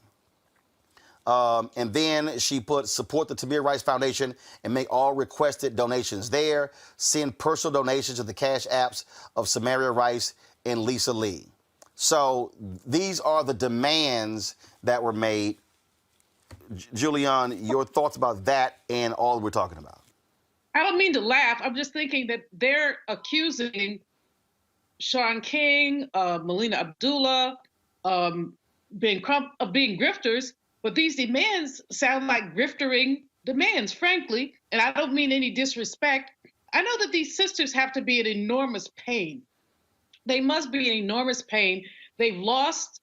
And then she put support the Tamir Rice Foundation and make all requested donations there. Send personal donations to the cash apps of Samaria Rice and Lisa Lee. So these are the demands that were made. Julian, your thoughts about that and all we're talking about? I don't mean to laugh. I'm just thinking that they're accusing Sean King, Melina Abdullah, being Crump of being grifters. But these demands sound like griftering demands, frankly, and I don't mean any disrespect. I know that these sisters have to be in enormous pain. They must be in enormous pain. They've lost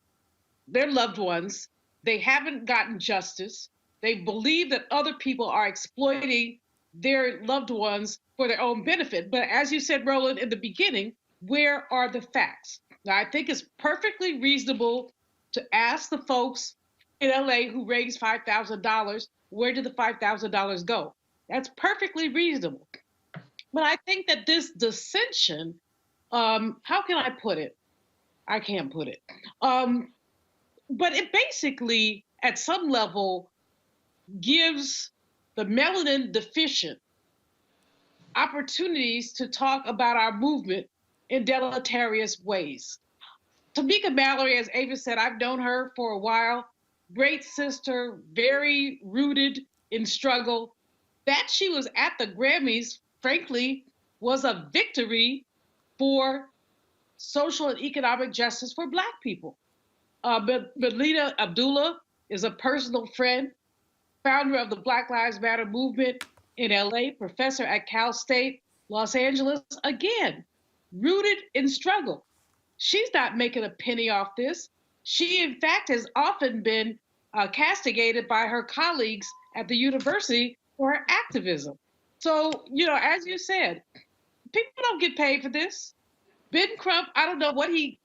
their loved ones. They haven't gotten justice. They believe that other people are exploiting their loved ones for their own benefit. But as you said, Roland, in the beginning, where are the facts? Now, I think it's perfectly reasonable to ask the folks in LA who raised $5,000, where did the $5,000 go? That's perfectly reasonable. But I think that this dissension, how can I put it? I can't put it. But it basically, at some level, gives the melanin deficient opportunities to talk about our movement in deleterious ways. Tamika Mallory, as Ava said, I've known her for a while. great sister, very rooted in struggle. That she was at the Grammys, frankly, was a victory for social and economic justice for Black people. But Lita Abdullah is a personal friend, founder of the Black Lives Matter movement in LA, professor at Cal State, Los Angeles, again, rooted in struggle. She's not making a penny off this. She, in fact, has often been castigated by her colleagues at the university for her activism. So, as you said, people don't get paid for this. Ben Crump, I don't know what he,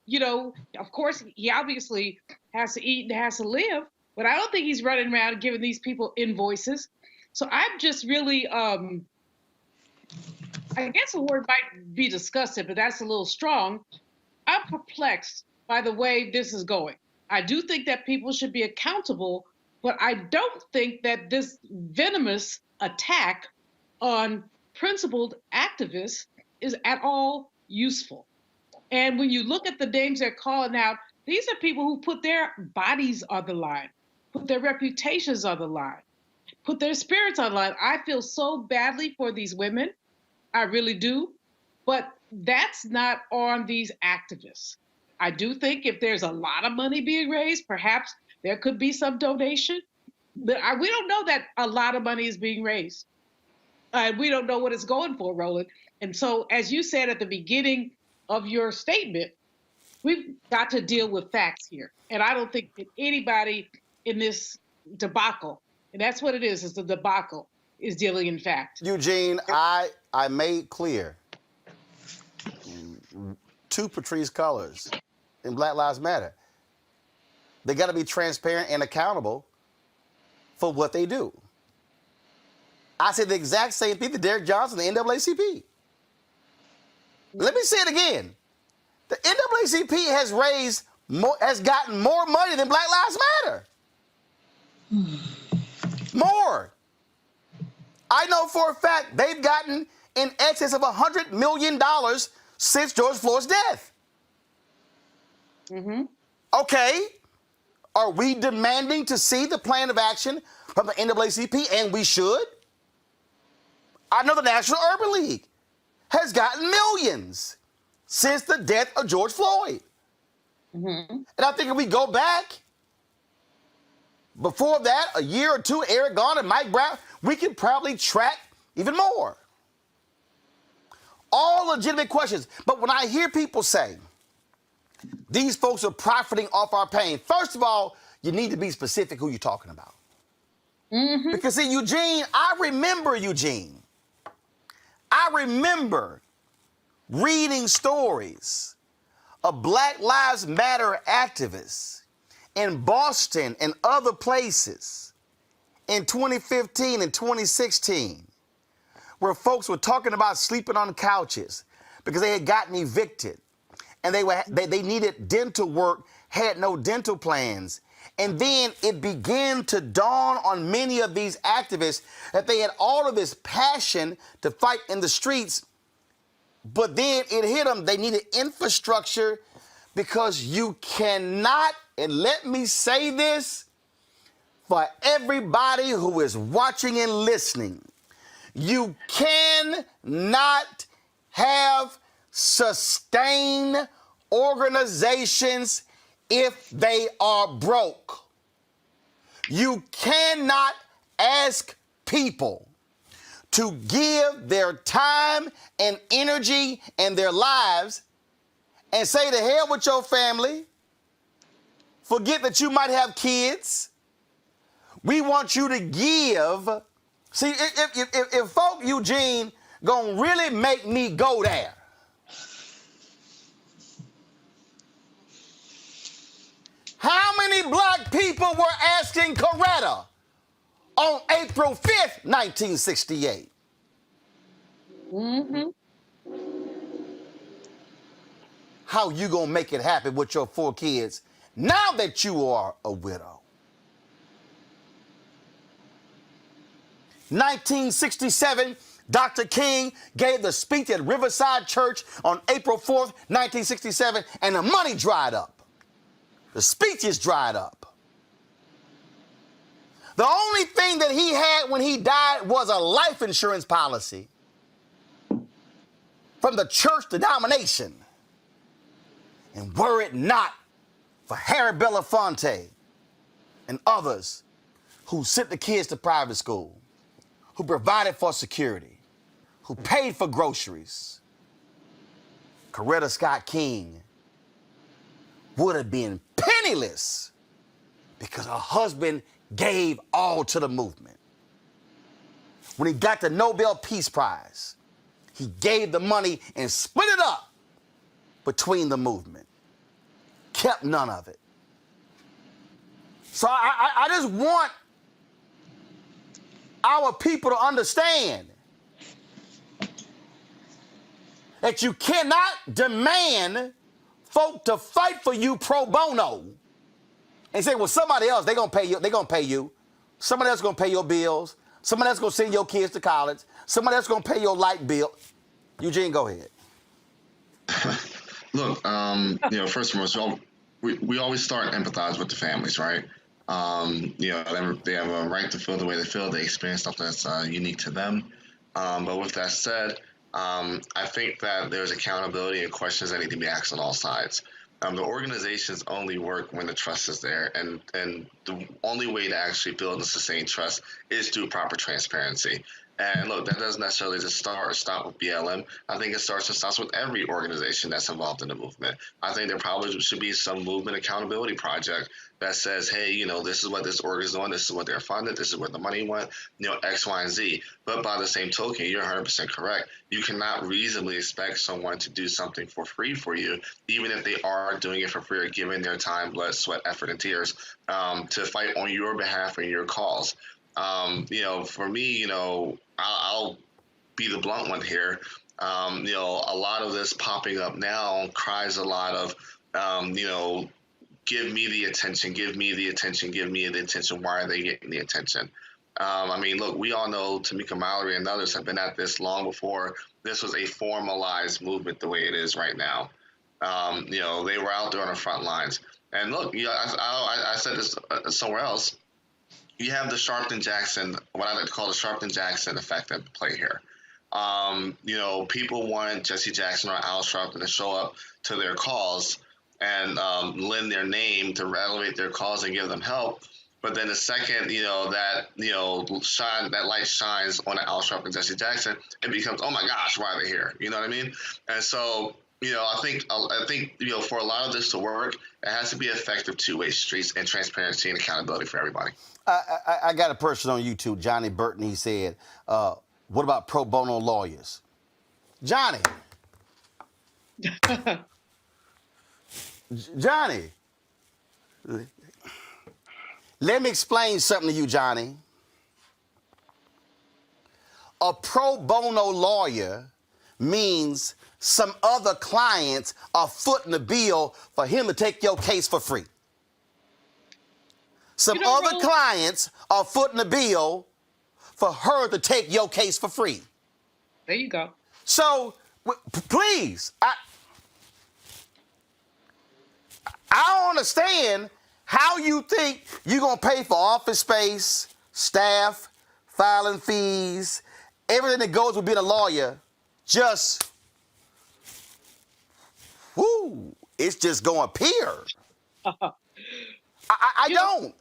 of course, he obviously has to eat and has to live, but I don't think he's running around giving these people invoices. So I'm just really, I guess the word might be disgusted, but that's a little strong. I'm perplexed by the way this is going. I do think that people should be accountable, but I don't think that this venomous attack on principled activists is at all useful. And when you look at the names they're calling out, these are people who put their bodies on the line, put their reputations on the line, put their spirits on the line. I feel so badly for these women. I really do. But that's not on these activists. I do think if there's a lot of money being raised, perhaps there could be some donation. But we don't know that a lot of money is being raised. We don't know what it's going for, Roland. And so, as you said at the beginning of your statement, we've got to deal with facts here. And I don't think that anybody in this debacle, and that's what it is the debacle, is dealing in fact. Eugene, I made clear to Patrisse Cullors in Black Lives Matter, they got to be transparent and accountable for what they do. I said the exact same thing to Derek Johnson, the NAACP. Let me say it again. The NAACP has gotten more money than Black Lives Matter. More. I know for a fact they've gotten in excess of $100 million since George Floyd's death. Mm-hmm. Okay. Are we demanding to see the plan of action from the NAACP? And we should. I know the National Urban League has gotten millions since the death of George Floyd. Mm-hmm. And I think if we go back, before that, a year or two, Eric Garner and Mike Brown, we can probably track even more. All legitimate questions. But when I hear people say, these folks are profiting off our pain, first of all, you need to be specific who you're talking about. Mm-hmm. Because see, Eugene, I remember reading stories of Black Lives Matter activists in Boston and other places in 2015 and 2016, where folks were talking about sleeping on couches because they had gotten evicted and they needed dental work, had no dental plans. And then it began to dawn on many of these activists that they had all of this passion to fight in the streets, but then it hit them. They needed infrastructure because you cannot, and let me say this for everybody who is watching and listening, you cannot have sustained organizations if they are broke. You cannot ask people to give their time and energy and their lives and say to hell with your family, forget that you might have kids. We want you to give. See, if folk, Eugene, gonna really make me go there, how many black people were asking Coretta on April 5th, 1968? Mm-hmm. How you gonna make it happen with your 4 kids now that you are a widow? 1967, Dr. King gave the speech at Riverside Church on April 4th, 1967, and the money dried up. The speeches dried up. The only thing that he had when he died was a life insurance policy from the church denomination. And were it not for Harry Belafonte and others who sent the kids to private school, who provided for security, who paid for groceries, Coretta Scott King would have been penniless because her husband gave all to the movement. When he got the Nobel Peace Prize, he gave the money and split it up between the movement, kept none of it. So I just want our people to understand that you cannot demand folk to fight for you pro bono and say, well, somebody else, they're gonna pay you. Somebody else gonna pay your bills. Somebody else gonna send your kids to college. Somebody else gonna pay your light bill. Eugene, go ahead. Look, first and foremost, we always start and empathize with the families, right? They have a right to feel the way they feel. They experience stuff that's unique to them. But with that said, I think that there's accountability and questions that need to be asked on all sides. The organizations only work when the trust is there, and the only way to actually build and sustain trust is through proper transparency. And look, that doesn't necessarily just start or stop with BLM. I think it starts and stops with every organization that's involved in the movement. I think there probably should be some movement accountability project that says, hey, this is what this org is doing, this is what they're funded, this is where the money went, X, Y, and Z. But by the same token, you're 100% correct. You cannot reasonably expect someone to do something for free for you, even if they are doing it for free or giving their time, blood, sweat, effort, and tears to fight on your behalf and your cause. For me, I'll be the blunt one here. A lot of this popping up now cries a lot of, give me the attention, give me the attention, give me the attention. Why are they getting the attention? Look, we all know Tamika Mallory and others have been at this long before this was a formalized movement the way it is right now. They were out there on the front lines. And look, I said this somewhere else. You have the Sharpton-Jackson, what I like to call the Sharpton-Jackson effect at play here. People want Jesse Jackson or Al Sharpton to show up to their cause and lend their name to elevate their cause and give them help. But then the second, that light shines on Al Sharpton and Jesse Jackson, it becomes, oh my gosh, why are they here? You know what I mean? And so, I think for a lot of this to work, it has to be effective two-way streets and transparency and accountability for everybody. I got a person on YouTube, Johnny Burton. He said, what about pro bono lawyers? Johnny. Johnny. Let me explain something to you, Johnny. A pro bono lawyer means some other clients are footing the bill for him to take your case for free. Some other clients are footing the bill for her to take your case for free. There you go. So, please, I don't understand how you think you're going to pay for office space, staff, filing fees, everything that goes with being a lawyer, just, it's just going to appear. I don't.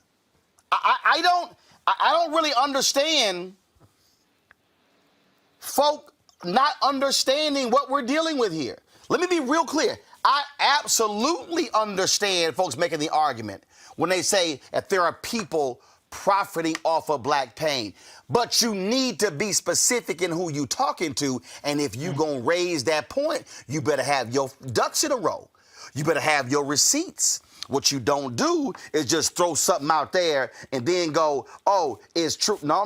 I don't really understand folk not understanding what we're dealing with here. Let me be real clear. I absolutely understand folks making the argument when they say that there are people profiting off of black pain. But you need to be specific in who you talking to. And if you gonna raise that point, you better have your ducks in a row. You better have your receipts. What you don't do is just throw something out there and then go, oh, it's true. No.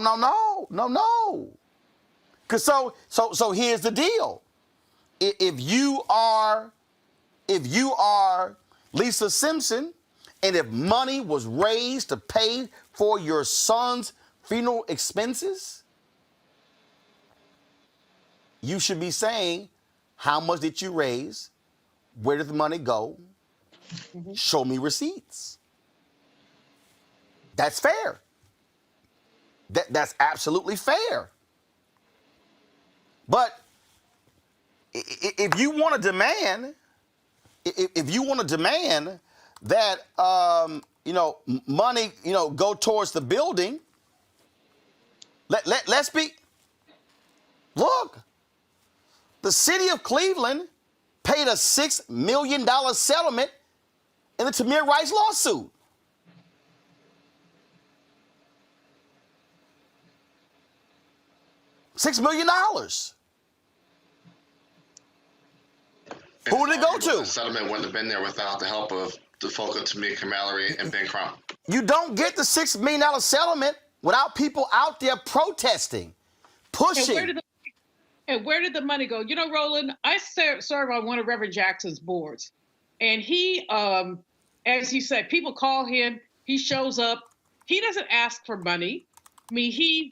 Because so here's the deal. If you are Lisa Simpson, and if money was raised to pay for your son's funeral expenses, you should be saying, how much did you raise? Where did the money go? Show me receipts. That's fair. That's absolutely fair. But if you want to demand, that money go towards the building, let's be. Look, the city of Cleveland paid a $6 million settlement in the Tamir Rice lawsuit. $6 million. Who did it go to? The settlement wouldn't have been there without the help of the folk of Tamika Mallory and Ben Crump. You don't get the $6 million settlement without people out there protesting, pushing. And where did the money go? You know, Roland, I serve on one of Reverend Jackson's boards. And he, as he said, people call him, he shows up. He doesn't ask for money. I mean,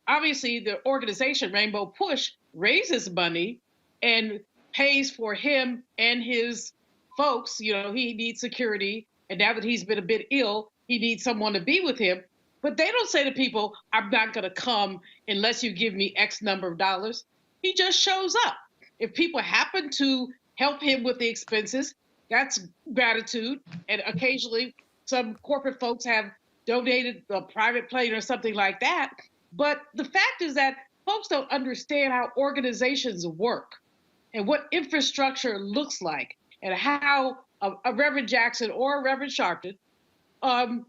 obviously the organization Rainbow Push raises money and pays for him and his folks. You know, he needs security. And now that he's been a bit ill, he needs someone to be with him. But they don't say to people, I'm not going to come unless you give me X number of dollars. He just shows up. If people happen to help him with the expenses, that's gratitude. And occasionally some corporate folks have donated a private plane or something like that. But the fact is that folks don't understand how organizations work and what infrastructure looks like and how a Reverend Jackson or a Reverend Sharpton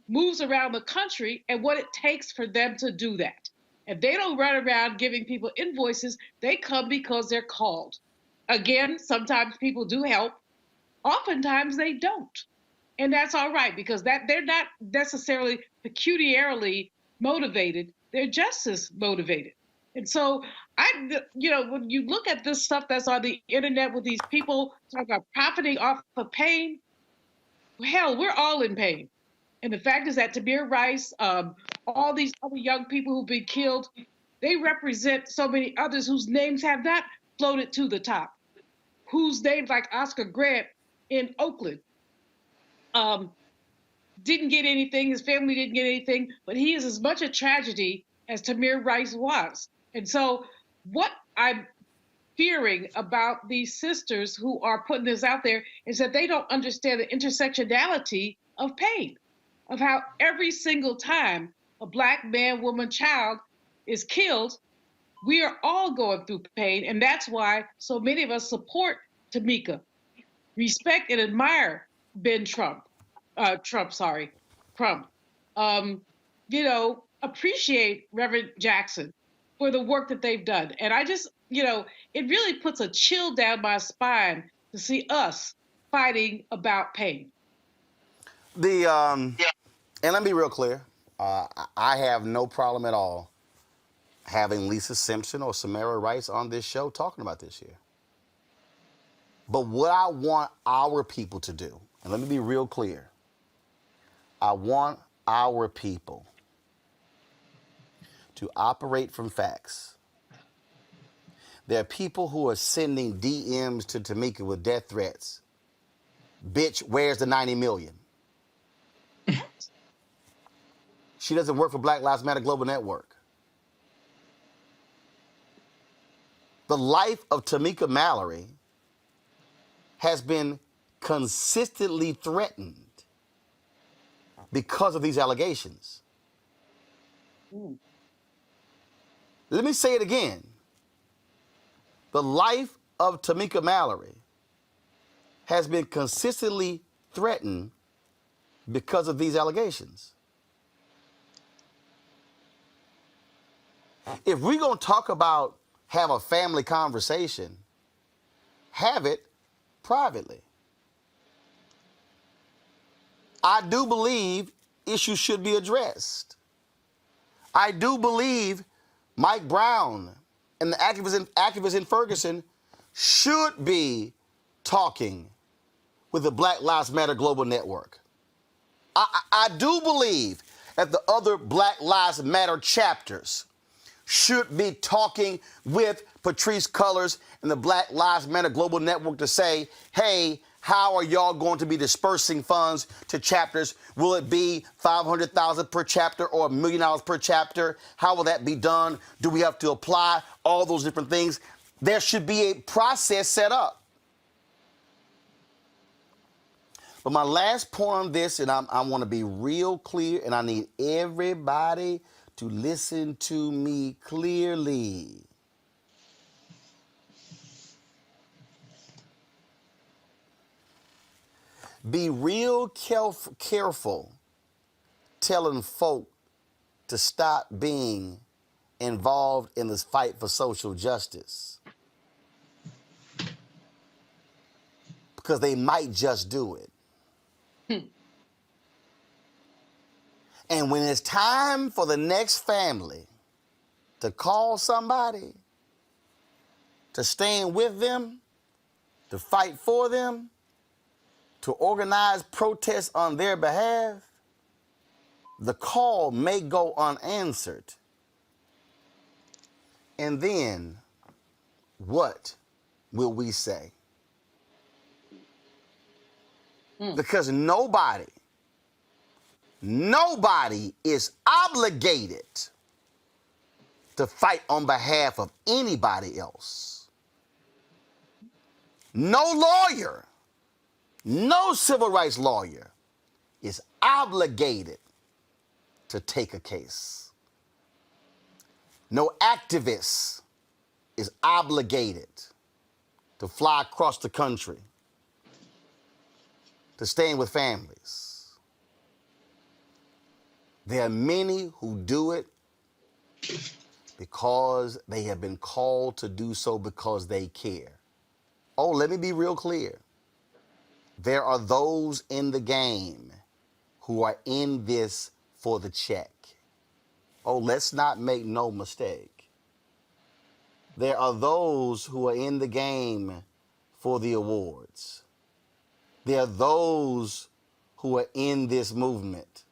moves around the country and what it takes for them to do that. And they don't run around giving people invoices. They come because they're called. Again, sometimes people do help. Oftentimes they don't. And that's all right, because they're not necessarily pecuniarily motivated. They're justice motivated. And so when you look at this stuff that's on the internet with these people talking about profiting off of pain, hell, we're all in pain. And the fact is that Tamir Rice, all these other young people who've been killed, they represent so many others whose names have not floated to the top, whose names, like Oscar Grant in Oakland, didn't get anything, his family didn't get anything, but he is as much a tragedy as Tamir Rice was. And so what I'm fearing about these sisters who are putting this out there is that they don't understand the intersectionality of pain, of how every single time a Black man, woman, child is killed, we are all going through pain. And that's why so many of us support Tamika, respect and admire Ben Crump, appreciate Reverend Jackson for the work that they've done. And I just, it really puts a chill down my spine to see us fighting about pain. And let me be real clear. I have no problem at all having Lisa Simpson or Samara Rice on this show talking about this here. But what I want our people to do, and let me be real clear, I want our people to operate from facts. There are people who are sending DMs to Tamika with death threats. Bitch, where's the 90 million? She doesn't work for Black Lives Matter Global Network. The life of Tamika Mallory has been consistently threatened because of these allegations. Let me say it again. The life of Tamika Mallory has been consistently threatened because of these allegations. If we're going to have a family conversation, have it privately. I do believe issues should be addressed. I do believe Mike Brown and the activists in Ferguson should be talking with the Black Lives Matter Global Network. I do believe that the other Black Lives Matter chapters should be talking with Patrice Cullors and the Black Lives Matter Global Network to say, hey, How are y'all going to be dispersing funds to chapters? Will it be $500,000 per chapter or $1 million per chapter? How will that be done? Do we have to apply? All those different things. There should be a process set up. But my last point on this, and I want to be real clear, and I need everybody to listen to me clearly. Be real careful telling folk to stop being involved in this fight for social justice, because they might just do it. And when it's time for the next family to call somebody, to stand with them, to fight for them, to organize protests on their behalf, the call may go unanswered. And then, what will we say? Because nobody is obligated to fight on behalf of anybody else. No lawyer, no civil rights lawyer is obligated to take a case. No activist is obligated to fly across the country to stand with families. There are many who do it because they have been called to do so because they care. Oh, let me be real clear. There are those in the game who are in this for the check. Oh, let's not make no mistake. There are those who are in the game for the awards. There are those who are in this movement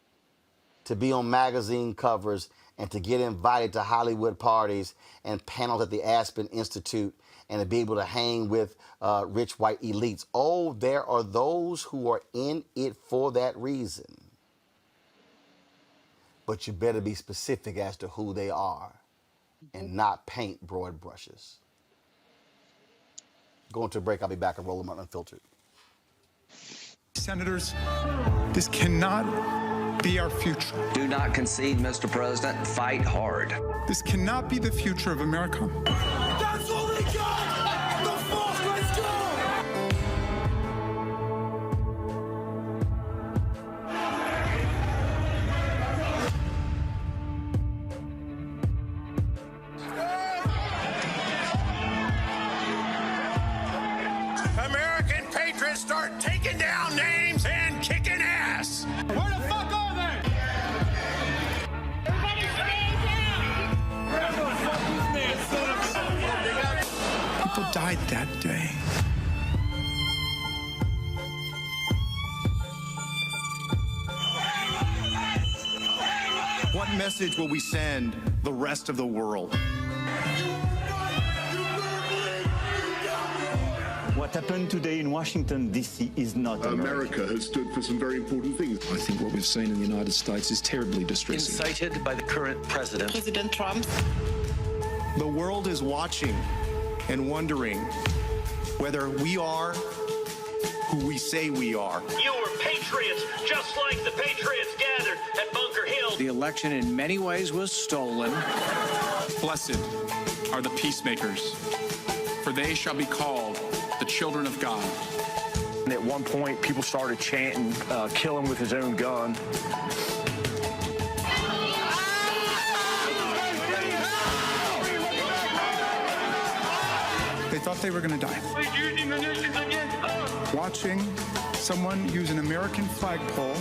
to be on magazine covers and to get invited to Hollywood parties and panels at the Aspen Institute and to be able to hang with rich white elites. Oh, there are those who are in it for that reason. But you better be specific as to who they are and not paint broad brushes. Going to a break. I'll be back on Roland Unfiltered. Senators, this cannot be our future. Do not concede, Mr. President. Fight hard. This cannot be the future of America. That's all they got! The force, let's go! American patriots start taking down names and kicking ass. Where the fuck are they? Everybody stand down! Where the fuck is this? People died that day. What message will we send the rest of the world? What happened today in Washington, D.C. is not America has stood for some very important things. I think what we've seen in the United States is terribly distressing. Incited by the current president. President Trump. The world is watching and wondering whether we are who we say we are. You were patriots, just like the patriots gathered at Bunker Hill. The election in many ways was stolen. Blessed are the peacemakers, for they shall be called the children of God. And at one point, people started chanting, kill him with his own gun. They thought they were going to die. Watching someone use an American flagpole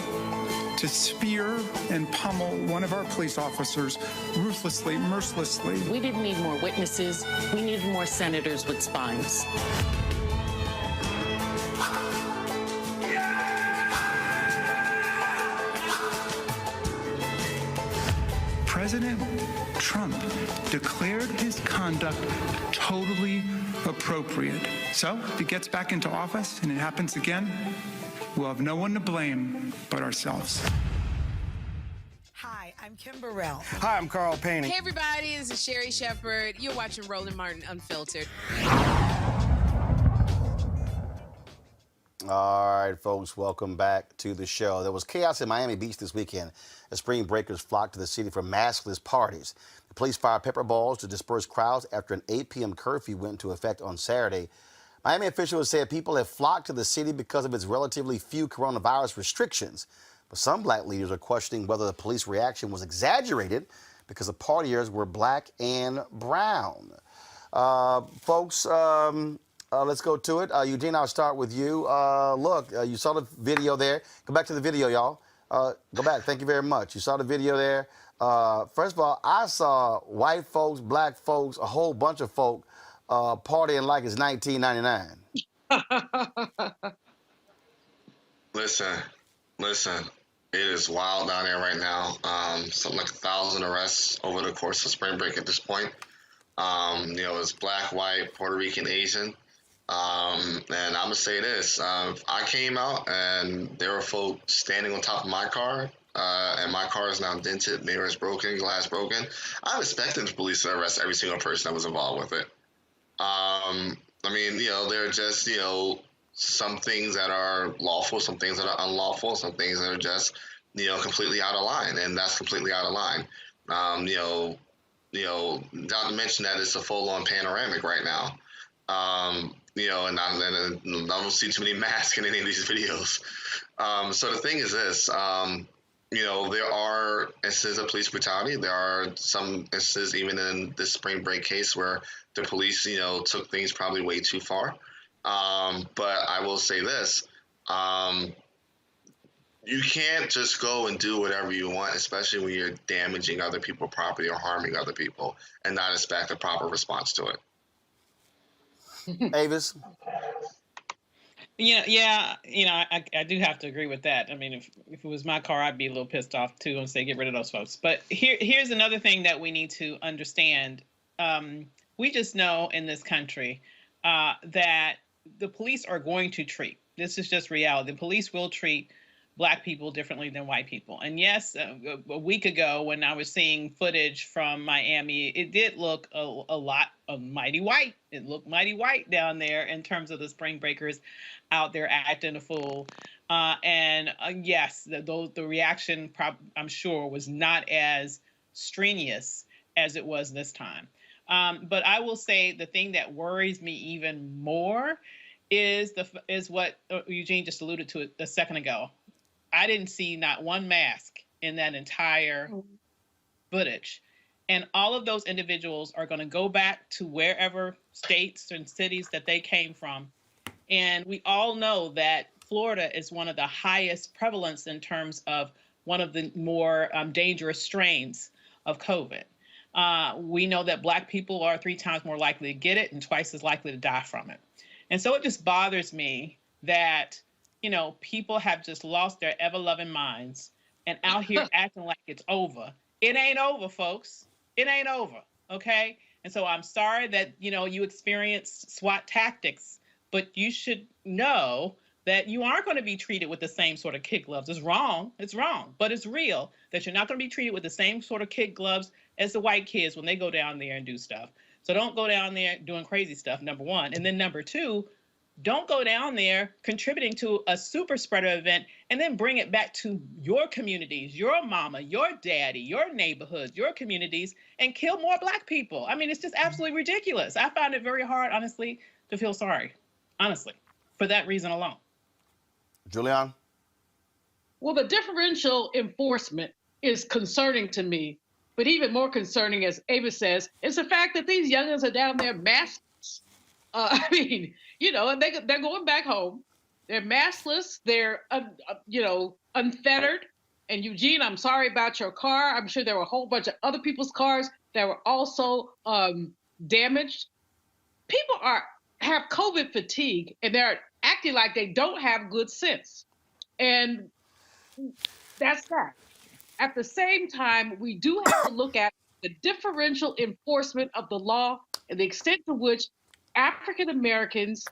to spear and pummel one of our police officers ruthlessly, mercilessly. We didn't need more witnesses. We needed more senators with spines. President Trump declared his conduct totally appropriate. So if he gets back into office and it happens again, we'll have no one to blame but ourselves. Hi, I'm Kim Burrell. Hi, I'm Carl Payne. Hey, everybody, this is Sherry Shepherd. You're watching Roland Martin Unfiltered. All right, folks, welcome back to the show. There was chaos in Miami Beach this weekend as spring breakers flocked to the city for maskless parties. The police fired pepper balls to disperse crowds after an 8 p.m. curfew went into effect on Saturday. Miami officials said people have flocked to the city because of its relatively few coronavirus restrictions. But some black leaders are questioning whether the police reaction was exaggerated because the partiers were black and brown. Folks, let's go to it. Eugene, I'll start with you. Look, you saw the video there. Go back to the video, y'all. Go back. Thank you very much. You saw the video there. First of all, I saw white folks, black folks, a whole bunch of folk partying like it's 1999. Listen, it is wild down there right now. Something like 1,000 arrests over the course of spring break at this point. It's black, white, Puerto Rican, Asian. And I'm gonna say this, I came out and there were folk standing on top of my car, and my car is now dented, mirrors broken, glass broken. I'm expecting the police to arrest every single person that was involved with it. There are just, some things that are lawful, some things that are unlawful, some things that are just, completely out of line, and that's completely out of line. Not to mention that it's a full-on panoramic right now. And I don't see too many masks in any of these videos. So the thing is this, there are instances of police brutality. There are some instances, even in this spring break case, where the police, took things probably way too far. But I will say this, you can't just go and do whatever you want, especially when you're damaging other people's property or harming other people, and not expect a proper response to it. Avis? I do have to agree with that. I mean, if it was my car, I'd be a little pissed off too and say, get rid of those folks. But here's another thing that we need to understand. We just know in this country that the police are going to treat, this is just reality, the police will treat Black people differently than white people. And yes, a week ago when I was seeing footage from Miami, it did look a lot of mighty white. It looked mighty white down there in terms of the spring breakers out there acting a fool. Yes, the reaction, I'm sure, was not as strenuous as it was this time. But I will say the thing that worries me even more is what Eugene just alluded to a second ago. I didn't see not one mask in that entire footage. And all of those individuals are going to go back to wherever states and cities that they came from. And we all know that Florida is one of the highest prevalence in terms of one of the more dangerous strains of COVID. We know that Black people are 3 times more likely to get it and twice as likely to die from it. And so it just bothers me that people have just lost their ever-loving minds and out here acting like it's over. It ain't over, folks. It ain't over, okay? And so I'm sorry that, you experienced SWAT tactics, but you should know that you aren't going to be treated with the same sort of kid gloves. It's wrong, but it's real that you're not going to be treated with the same sort of kid gloves as the white kids when they go down there and do stuff. So don't go down there doing crazy stuff, number one. And then number two, don't go down there contributing to a super spreader event and then bring it back to your communities, your mama, your daddy, your neighborhoods, your communities, and kill more Black people. I mean, it's just absolutely ridiculous. I find it very hard, honestly, to feel sorry, honestly, for that reason alone. Julian? Well, the differential enforcement is concerning to me, but even more concerning, as Ava says, is the fact that these youngins are down there maskless. And they're going back home. They're maskless. They're, unfettered. And Eugene, I'm sorry about your car. I'm sure there were a whole bunch of other people's cars that were also damaged. People have COVID fatigue, and they're acting like they don't have good sense. And that's that. At the same time, we do have to look at the differential enforcement of the law and the extent to which African Americans,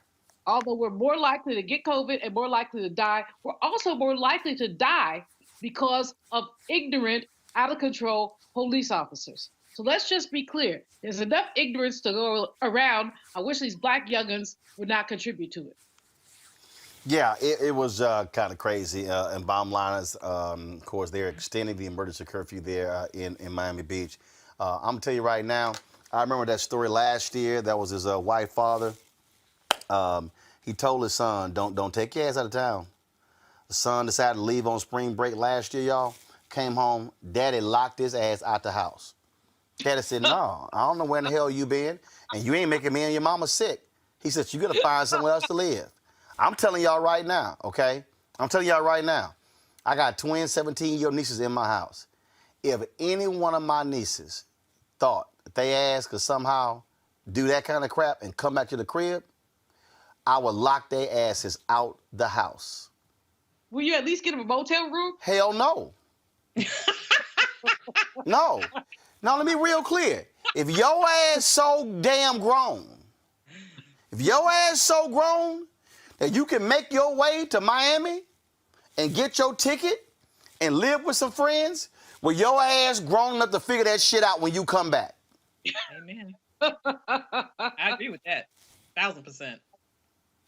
although we're more likely to get COVID and more likely to die, we're also more likely to die because of ignorant, out of control police officers. So let's just be clear. There's enough ignorance to go around. I wish these black young'uns would not contribute to it. Yeah, it was kind of crazy. And bottom line is, of course, they're extending the emergency curfew there in Miami Beach. I'm going to tell you right now, I remember that story last year. That was his white father. He told his son, don't take your ass out of town. The son decided to leave on spring break last year, y'all. Came home, daddy locked his ass out the house. Daddy said, no, I don't know where in the hell you been, and you ain't making me and your mama sick. He said, you got to find somewhere else to live. I'm telling y'all right now, okay? I'm telling y'all right now, I got twin 17-year-old nieces in my house. If any one of my nieces thought that they ass could somehow do that kind of crap and come back to the crib, I would lock their asses out the house. Will you at least get them a motel room? Hell no. No. Now, let me be real clear. If your ass so damn grown, that you can make your way to Miami and get your ticket and live with some friends, well, your ass grown enough to figure that shit out when you come back. Amen. I agree with that. 1,000%.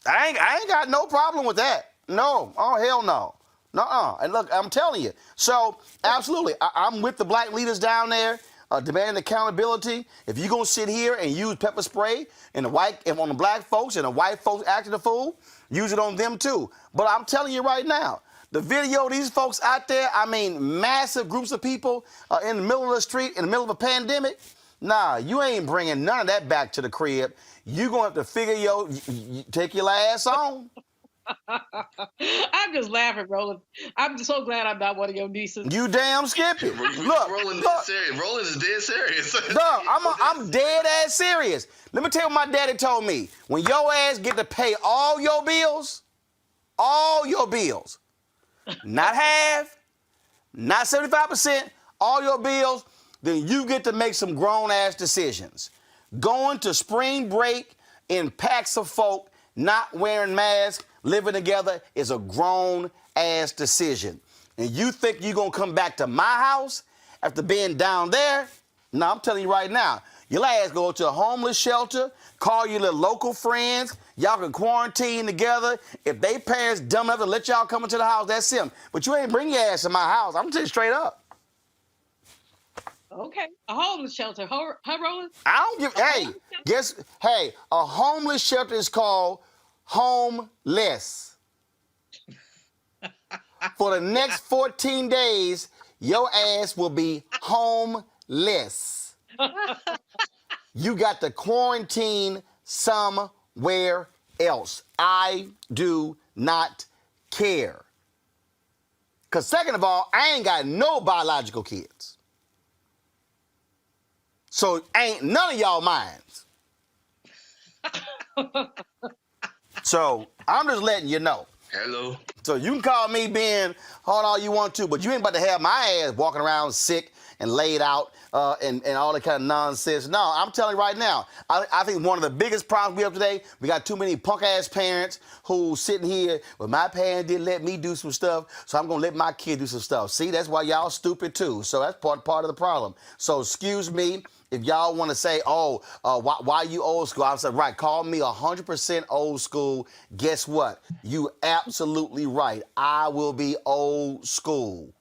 I ain't got no problem with that. No. Oh, hell no. Nuh-uh. And look, I'm telling you. So, absolutely, I'm with the black leaders down there demanding accountability. If you're going to sit here and use pepper spray and on the black folks and the white folks acting a fool, use it on them too. But I'm telling you right now, the video of these folks out there, I mean, massive groups of people in the middle of the street in the middle of a pandemic, nah, you ain't bringing none of that back to the crib. You're going to have to figure take your ass on. I'm just laughing, Roland. I'm just so glad I'm not one of your nieces. You damn skippy. Look, Roland is dead serious. Look, I'm dead ass serious. Let me tell you what my daddy told me. When your ass get to pay all your bills, not half, not 75%, all your bills, then you get to make some grown ass decisions. Going to spring break in packs of folk, not wearing masks, living together is a grown-ass decision. And you think you're going to come back to my house after being down there? No, I'm telling you right now, your ass go to a homeless shelter, call your little local friends, y'all can quarantine together. If they parents dumb enough to let y'all come into the house, that's them. But you ain't bring your ass to my house. I'm telling you straight up. Okay, a homeless shelter, huh, Roland? I don't give, a homeless shelter is called homeless. For the next 14 days, your ass will be homeless. You got to quarantine somewhere else. I do not care. Because second of all, I ain't got no biological kids. So ain't none of y'all minds. So I'm just letting you know. Hello. So you can call me being hard all you want to, but you ain't about to have my ass walking around sick and laid out and all that kind of nonsense. No, I'm telling you right now, I think one of the biggest problems we have today, we got too many punk-ass parents who sitting here, well, my parents didn't let me do some stuff, so I'm going to let my kid do some stuff. See, that's why y'all stupid too. So that's part of the problem. So excuse me. If y'all want to say, why you old school? I said, right, call me 100% old school. Guess what? You absolutely right. I will be old school.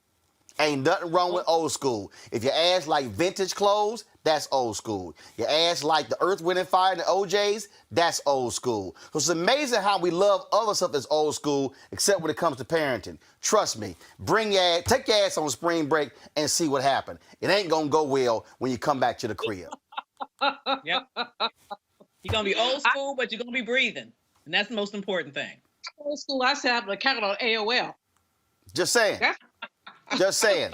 Ain't nothing wrong with old school. If your ass like vintage clothes, that's old school. Your ass like the Earth, Wind, and Fire and the OJs, that's old school. So it's amazing how we love other stuff that's old school, except when it comes to parenting. Trust me, take your ass on spring break and see what happens. It ain't gonna go well when you come back to the crib. Yep. You're gonna be old school, but you're gonna be breathing. And that's the most important thing. Old school, I set up an account on AOL. Just saying. Just saying.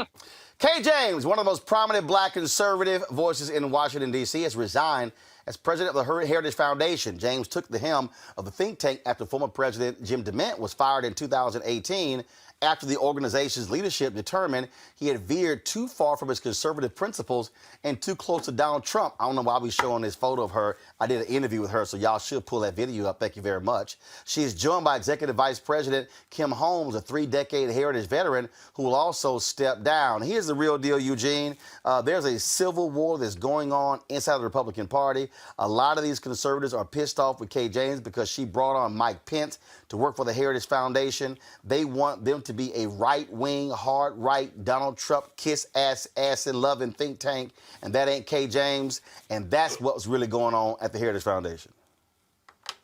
Kay James, one of the most prominent black conservative voices in Washington, D.C., has resigned as president of the Heritage Foundation. James took the helm of the think tank after former President Jim DeMint was fired in 2018 after the organization's leadership determined he had veered too far from his conservative principles and too close to Donald Trump. I don't know why we're showing this photo of her. I did an interview with her, so y'all should pull that video up. Thank you very much. She is joined by Executive Vice President Kim Holmes, a 3-decade Heritage veteran who will also step down. Here's the real deal, Eugene. There's a civil war that's going on inside the Republican Party. A lot of these conservatives are pissed off with Kay James because she brought on Mike Pence to work for the Heritage Foundation. They want them to be a right-wing, hard-right, Donald Trump kiss-ass, ass-and-loving think tank, and that ain't Kay James, and that's what's really going on at the Heritage Foundation.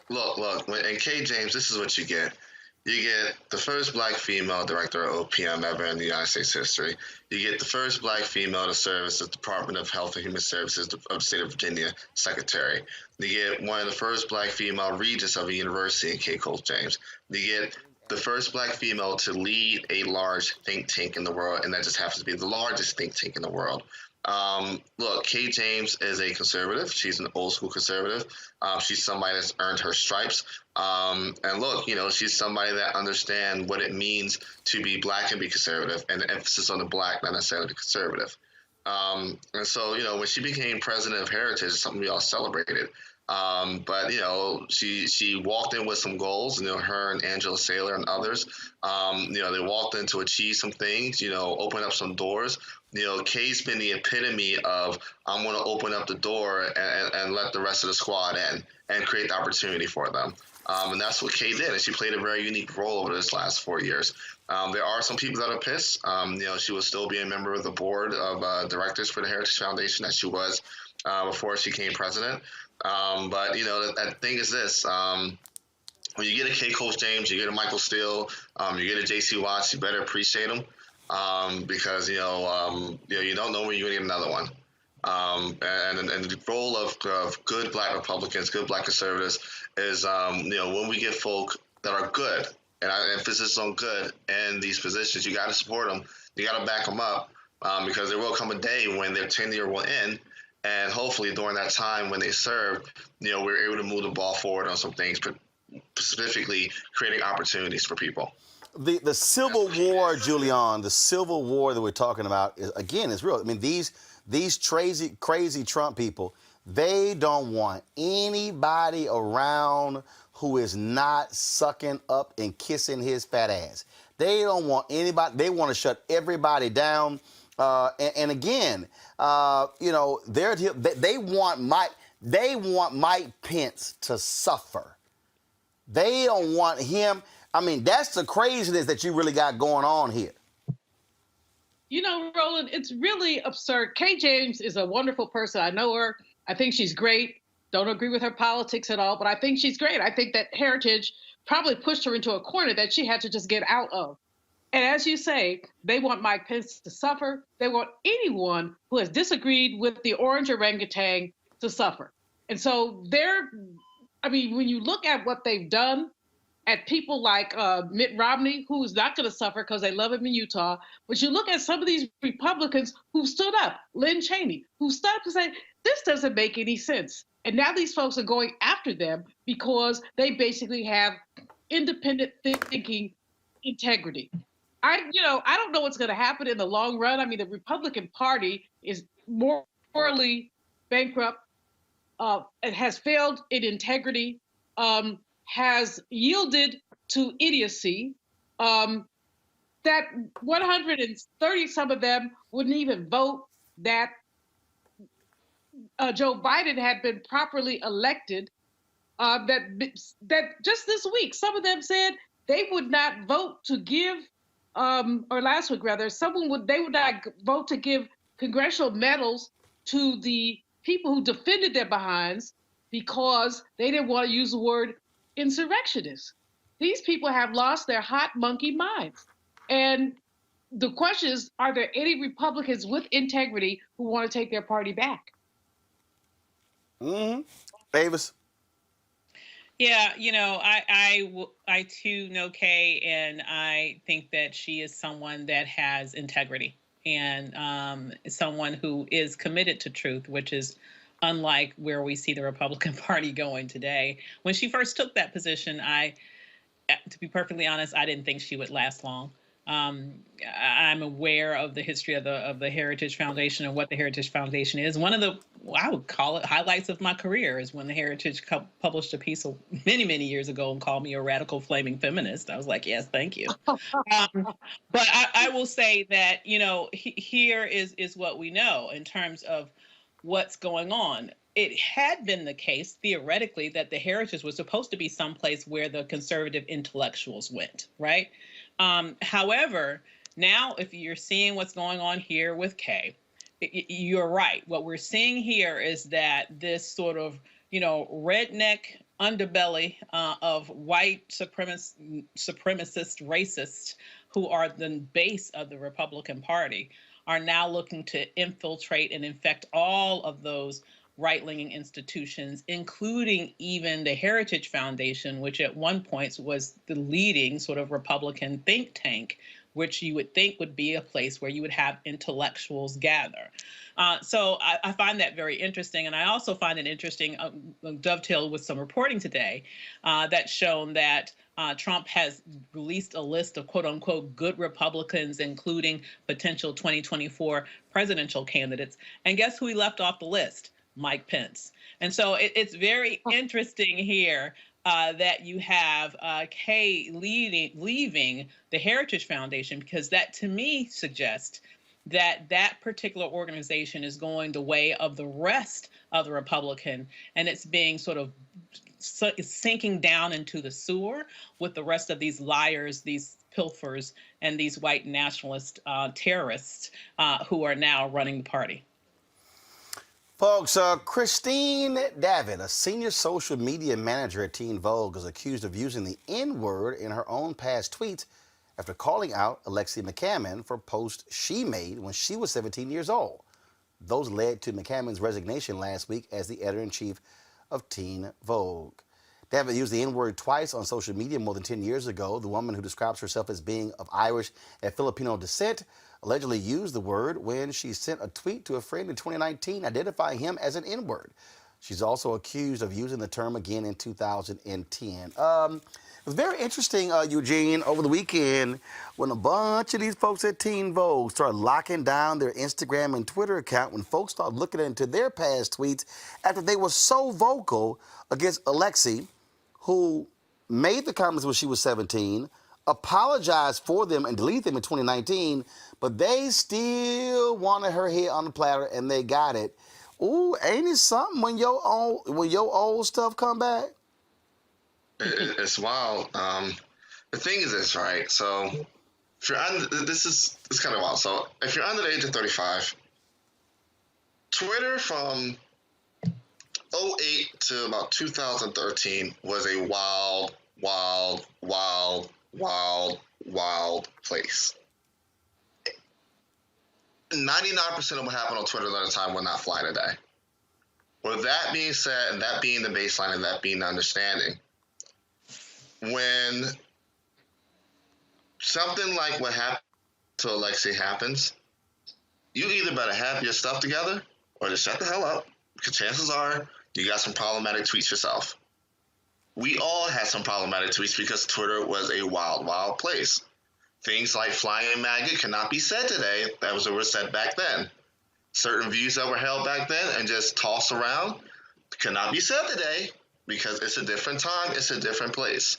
Look, in Kay James, this is what you get. You get the first black female director of OPM ever in the United States history. You get the first black female to serve as the Department of Health and Human Services of the state of Virginia secretary. You get one of the first black female regents of a university in Kay James. You get the first black female to lead a large think tank in the world, and that just happens to be the largest think tank in the world. Look, Kay James is a conservative. She's an old school conservative. She's somebody that's earned her stripes. And look, she's somebody that understands what it means to be black and be conservative, and the emphasis on the black, not necessarily the conservative. And so, when she became president of Heritage, it's something we all celebrated. But she walked in with some goals, her and Angela Saylor and others, they walked in to achieve some things, open up some doors. Kay's been the epitome of, I'm going to open up the door and let the rest of the squad in and create the opportunity for them. And that's what Kay did. And she played a very unique role over this last 4 years. There are some people that are pissed. She will still be a member of the board of directors for the Heritage Foundation, as she was before she became president. But the thing is this, when you get a Kay James, you get a Michael Steele, you get a J.C. Watts, you better appreciate them, because, you don't know when you're going to get another one. And the role of good black Republicans, good black conservatives is, when we get folk that are good, and I emphasis on good in these positions, you got to support them. You got to back them up, because there will come a day when their tenure will end. And hopefully during that time when they serve, we're able to move the ball forward on some things, specifically creating opportunities for people. The Civil War, Julian, the Civil War that we're talking about, is real. I mean, these crazy Trump people, they don't want anybody around who is not sucking up and kissing his fat ass. They don't want anybody. They want to shut everybody down. And again, they want Mike Pence to suffer. They don't want him. I mean, that's the craziness that you really got going on here. Roland, it's really absurd. Kay James is a wonderful person. I know her. I think she's great. Don't agree with her politics at all, but I think she's great. I think that Heritage probably pushed her into a corner that she had to just get out of. And as you say, they want Mike Pence to suffer. They want anyone who has disagreed with the orange orangutan to suffer. And so when you look at what they've done at people like Mitt Romney, who's not going to suffer because they love him in Utah, but you look at some of these Republicans who stood up, Lynn Cheney, who stood up and said, this doesn't make any sense. And now these folks are going after them because they basically have independent thinking integrity. I don't know what's going to happen in the long run. I mean, the Republican Party is morally bankrupt, it has failed in integrity, has yielded to idiocy, that 130 some of them wouldn't even vote that Joe Biden had been properly elected, that just this week, some of them said they would not vote to give or last week rather, they would not vote to give congressional medals to the people who defended their behinds because they didn't want to use the word insurrectionists. These people have lost their hot monkey minds. And the question is, are there any Republicans with integrity who want to take their party back? Davis? Yeah, I too know Kay, and I think that she is someone that has integrity and someone who is committed to truth, which is unlike where we see the Republican Party going today. When she first took that position, to be perfectly honest, I didn't think she would last long. I'm aware of the history of the Heritage Foundation and what the Heritage Foundation is. One of the, I would call it, highlights of my career is when the Heritage published a piece many, many years ago and called me a radical flaming feminist. I was like, yes, thank you. But I will say that, here is what we know in terms of what's going on. It had been the case, theoretically, that the Heritage was supposed to be someplace where the conservative intellectuals went, right? However, now if you're seeing what's going on here with Kay, you're right. What we're seeing here is that this sort of, redneck underbelly of white supremacist racists who are the base of the Republican Party are now looking to infiltrate and infect all of those right-leaning institutions, including even the Heritage Foundation, which at one point was the leading sort of Republican think tank, which you would think would be a place where you would have intellectuals gather. So I find that very interesting. And I also find it interesting, dovetailed with some reporting today, that's shown that Trump has released a list of quote unquote good Republicans, including potential 2024 presidential candidates. And guess who he left off the list? Mike Pence. And so it's very interesting here that you have Kay leaving the Heritage Foundation, because that to me suggests that that particular organization is going the way of the rest of the Republican, and it's being sort of sinking down into the sewer with the rest of these liars, these pilfers, and these white nationalist terrorists who are now running the party. Folks, Christine Davitt, a senior social media manager at Teen Vogue, is accused of using the N-word in her own past tweets after calling out Alexi McCammond for posts she made when she was 17 years old. Those led to McCammond's resignation last week as the editor-in-chief of Teen Vogue. Davitt used the N-word twice on social media more than 10 years ago. The woman, who describes herself as being of Irish and Filipino descent, allegedly used the word when she sent a tweet to a friend in 2019 identifying him as an N-word. She's also accused of using the term again in 2010. It was very interesting, Eugene, over the weekend when a bunch of these folks at Teen Vogue started locking down their Instagram and Twitter account, when folks started looking into their past tweets after they were so vocal against Alexi, who made the comments when she was 17, apologized for them and deleted them in 2019, but they still wanted her head on the platter, and they got it. Ooh, ain't it something when your old stuff come back? It's wild. The thing is this, right? So if you're under, it's kind of wild. So if you're under the age of 35, Twitter from 2008 to about 2013 was a wild place. 99% of what happened on Twitter at the time would not fly today. With that being said, and that being the baseline and that being the understanding, when something like what happened to Alexi happens, you either better have your stuff together or just shut the hell up, because chances are you got some problematic tweets yourself. We all had some problematic tweets because Twitter was a wild place. Things like flying maggot cannot be said today. That was what was said back then. Certain views that were held back then and just tossed around cannot be said today because it's a different time. It's a different place.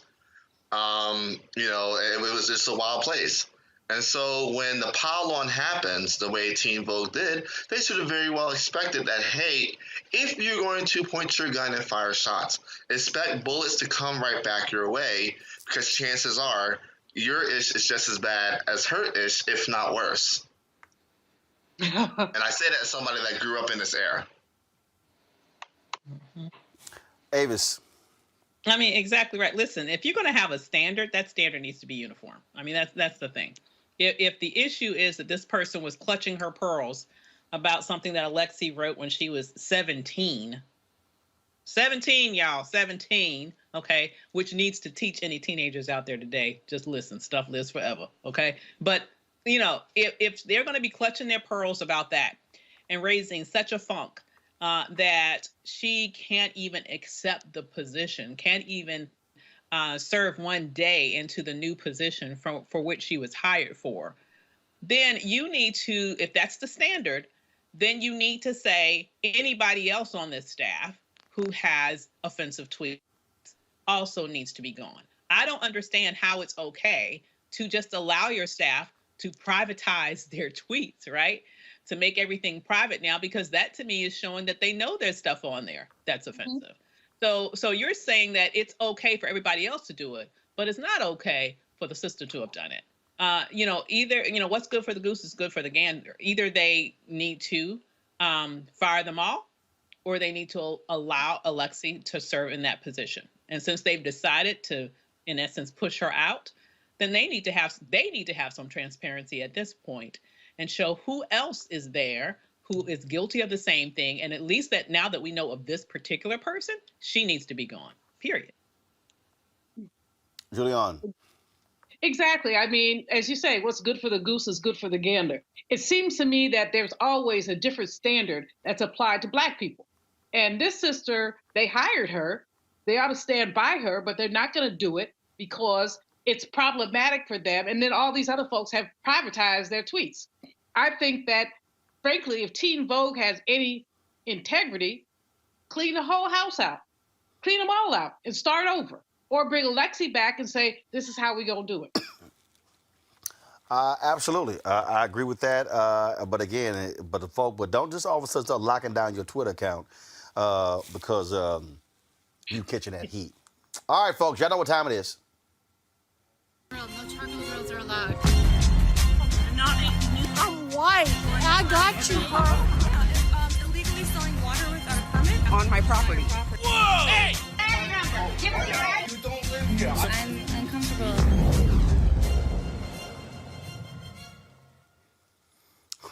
It was just a wild place. And so when the pile-on happens the way Teen Vogue did, they should have very well expected that, hey, if you're going to point your gun and fire shots, expect bullets to come right back your way, because chances are your ish is just as bad as her ish, if not worse. And I say that as somebody that grew up in this era. Avis. I mean, exactly right. Listen, if you're going to have a standard, that standard needs to be uniform. I mean, that's the thing. If the issue is that this person was clutching her pearls about something that Alexi wrote when she was 17, y'all, 17, okay, which needs to teach any teenagers out there today, just listen, stuff lives forever, okay? But, if they're going to be clutching their pearls about that and raising such a funk that she can't even accept the position, can't even serve one day into the new position for which she was hired for, then you need to, if that's the standard, then you need to say anybody else on this staff who has offensive tweets also needs to be gone. I don't understand how it's okay to just allow your staff to privatize their tweets, right? To make everything private now, because that to me is showing that they know there's stuff on there that's offensive. So you're saying that it's okay for everybody else to do it, but it's not okay for the sister to have done it. Either, what's good for the goose is good for the gander. Either they need to fire them all, or they need to allow Alexi to serve in that position. And since they've decided to, in essence, push her out, then they need to have some transparency at this point and show who else is there who is guilty of the same thing. And at least that now that we know of this particular person, she needs to be gone, period. Julian. Exactly. I mean, as you say, what's good for the goose is good for the gander. It seems to me that there's always a different standard that's applied to Black people. And this sister, they hired her. They ought to stand by her, but they're not going to do it because it's problematic for them. And then all these other folks have privatized their tweets. I think that, frankly, if Teen Vogue has any integrity, clean the whole house out. Clean them all out and start over. Or bring Alexi back and say, this is how we're going to do it. Absolutely. I agree with that. But again, but don't just all of a sudden start locking down your Twitter account because you catching that heat. All right, folks, y'all know what time it is. No charcoal grills are allowed. I'm white. I got you, bro. Illegally selling water without a permit on my property. Whoa! Hey! Give me your right. You don't live here. I'm uncomfortable.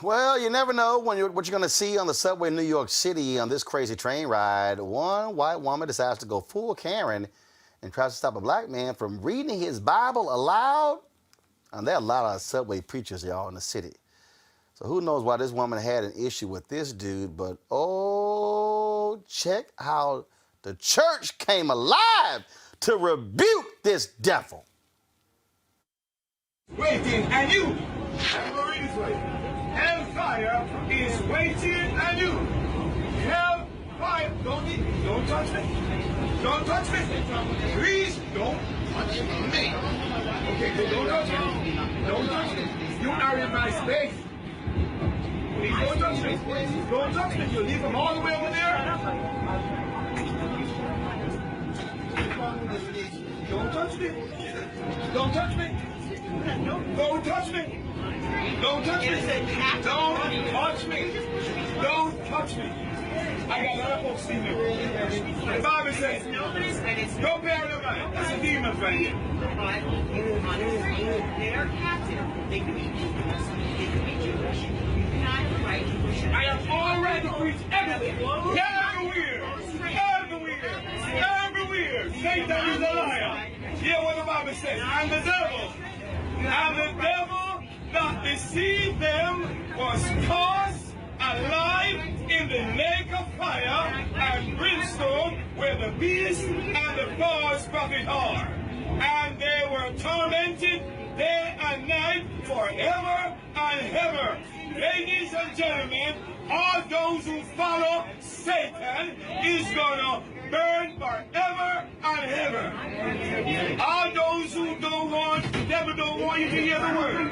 Well, you never know what you're going to see on the subway in New York City on this crazy train ride. One white woman decides to go full Karen and tries to stop a Black man from reading his Bible aloud. And there are a lot of subway preachers, y'all, in the city. So who knows why this woman had an issue with this dude, but oh, check how the church came alive to rebuke this devil. Waiting, and you, I'm going this way. Hellfire is waiting, and you. Hellfire, don't touch me. Don't touch me. Please don't touch me. Okay, don't touch me. Don't touch me. You are in my space. Please don't touch me. Don't touch me. You leave them all the way over there. Don't touch me. Don't touch me. Don't touch me. Don't touch me. Don't touch me. Don't touch me. I got a lot of folks see me. The Bible says, don't bear no mind. That's a demon right here. They are captive. They can be Jewish. They can be Jewish. You cannot have the right to push it. I have already preached everywhere. Everywhere. Satan is a liar. Hear what the Bible says. And the devil that deceived them was cast alive in the lake of fire and brimstone where the beast and the false prophet are. And they were tormented day and night forever and ever. Ladies and gentlemen, all those who follow Satan is going to burn forever and ever. All those who don't want, the devil don't want you to hear the word.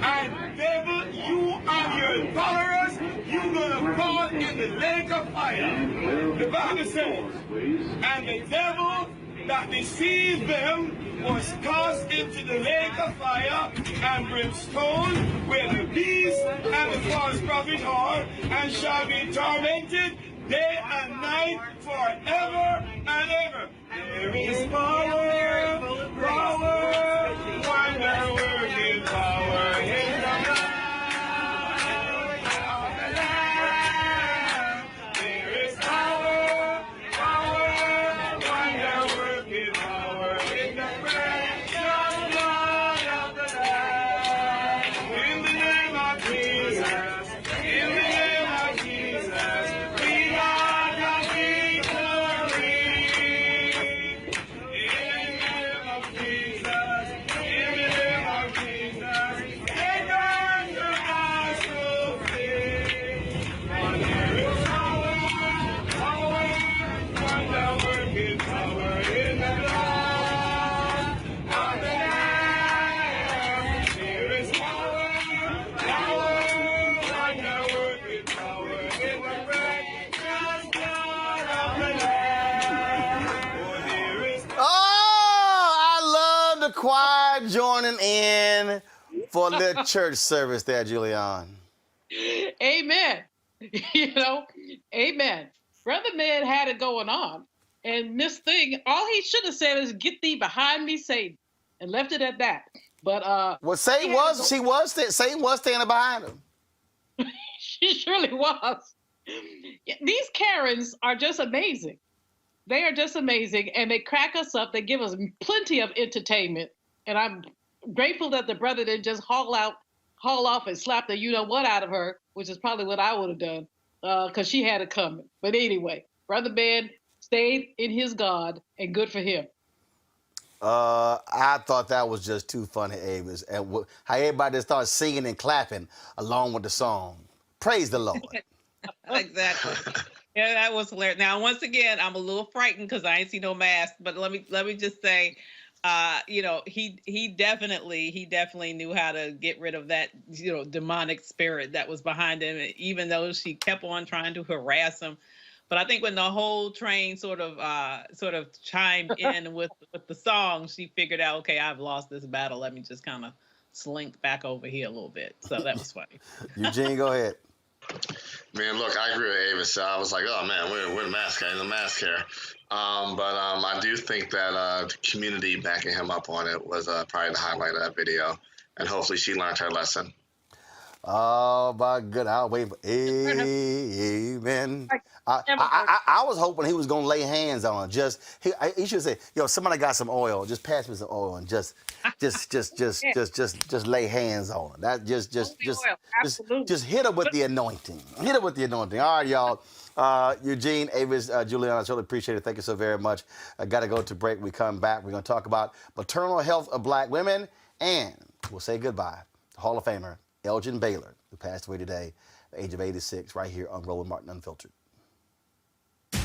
And devil, you and your followers, you're going to fall in the lake of fire. The Bible says, and the devil that deceived them was cast into the lake of fire and brimstone, where the beast and the false prophet are, and shall be tormented day and night forever and ever. There is power, wonder working power in the land. There is power, wonder working power in the precious blood of the Lamb. In the name of Jesus, in the name of Jesus, we choir joining in for a little church service there, Julian. Amen. You know, amen. Brother Man had it going on. And this thing, all he should have said is, "Get thee behind me, Satan," and left it at that. But well, Satan was standing behind him. She surely was. These Karens are just amazing. They are just amazing, and they crack us up. They give us plenty of entertainment, and I'm grateful that the brother didn't just haul off and slap the you-know-what out of her, which is probably what I would have done, because she had it coming. But anyway, Brother Ben stayed in his God, and good for him. I thought that was just too funny, Avis, and how everybody just started singing and clapping along with the song. Praise the Lord. Exactly. Yeah, that was hilarious. Now, once again, I'm a little frightened because I ain't see no mask. But let me just say, he definitely knew how to get rid of that, demonic spirit that was behind him. Even though she kept on trying to harass him. But I think when the whole train sort of chimed in with the song, she figured out, okay, I've lost this battle. Let me just kind of slink back over here a little bit. So that was funny. Eugene, go ahead. Man, look, I agree with Avis. I was like, oh man, we're the mask guy in the mask here. But I do think that the community backing him up on it was probably the highlight of that video, and hopefully she learned her lesson. Oh my good, I'll wait for amen. I was hoping he was gonna lay hands on her. He should say, "Yo, somebody got some oil. Just pass me some oil and just lay hands on her. That just hit her with the anointing. Hit her with the anointing." All right, y'all. Eugene, Avis, Juliana, I really appreciate it. Thank you so very much. I got to go to break. We come back. We're going to talk about maternal health of black women, and we'll say goodbye to Hall of Famer Elgin Baylor, who passed away today at the age of 86, right here on Roland Martin Unfiltered.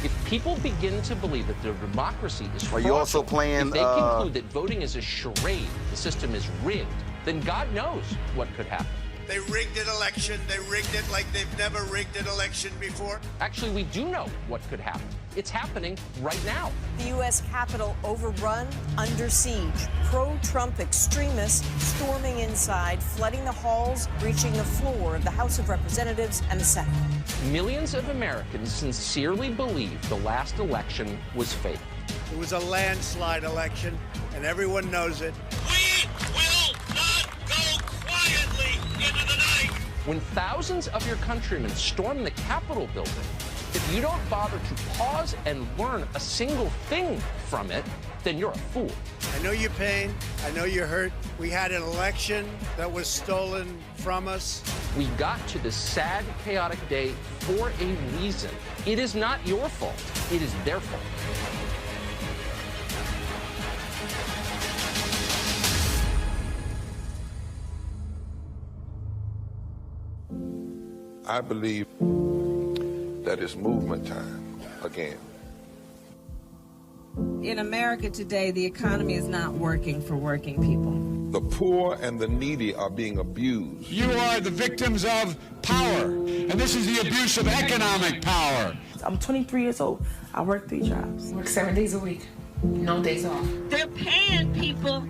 If people begin to believe that their democracy is fraudulent, you also playing, if they conclude that voting is a charade, the system is rigged, then God knows what could happen. They rigged an election. They rigged it like they've never rigged an election before. Actually, we do know what could happen. It's happening right now. The U.S. Capitol overrun, under siege. Pro-Trump extremists storming inside, flooding the halls, reaching the floor of the House of Representatives and the Senate. Millions of Americans sincerely believe the last election was fake. It was a landslide election, and everyone knows it. We will not go quietly into the night. When thousands of your countrymen storm the Capitol building, if you don't bother to pause and learn a single thing from it, then you're a fool. I know your pain. I know you're hurt. We had an election that was stolen from us. We got to this sad, chaotic day for a reason. It is not your fault. It is their fault. I believe that it's movement time again. In America today, the economy is not working for working people. The poor and the needy are being abused. You are the victims of power, and this is the abuse of economic power. I'm 23 years old. I work 3 jobs. I work 7 days a week. No days off. They're paying people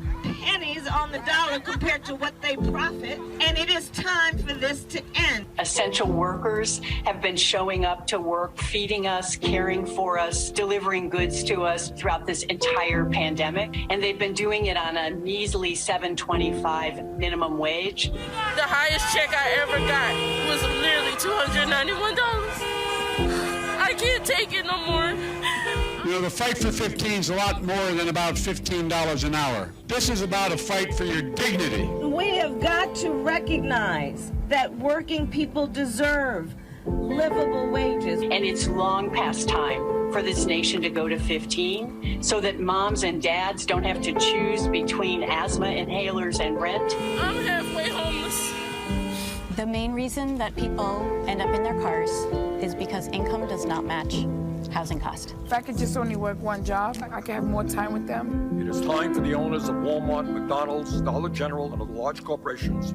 pennies on the dollar compared to what they profit, and it is time for this to end. Essential workers have been showing up to work, feeding us, caring for us, delivering goods to us throughout this entire pandemic, and they've been doing it on a measly $7.25 minimum wage. The highest check I ever got was literally $291. I can't take it no more. You know, the fight for 15 is a lot more than about $15 an hour. This is about a fight for your dignity. We have got to recognize that working people deserve livable wages. And it's long past time for this nation to go to 15 so that moms and dads don't have to choose between asthma inhalers and rent. I'm halfway homeless. The main reason that people end up in their cars is because income does not match housing cost. If I could just only work one job, I could have more time with them. It is time for the owners of Walmart, McDonald's, Dollar General, and other large corporations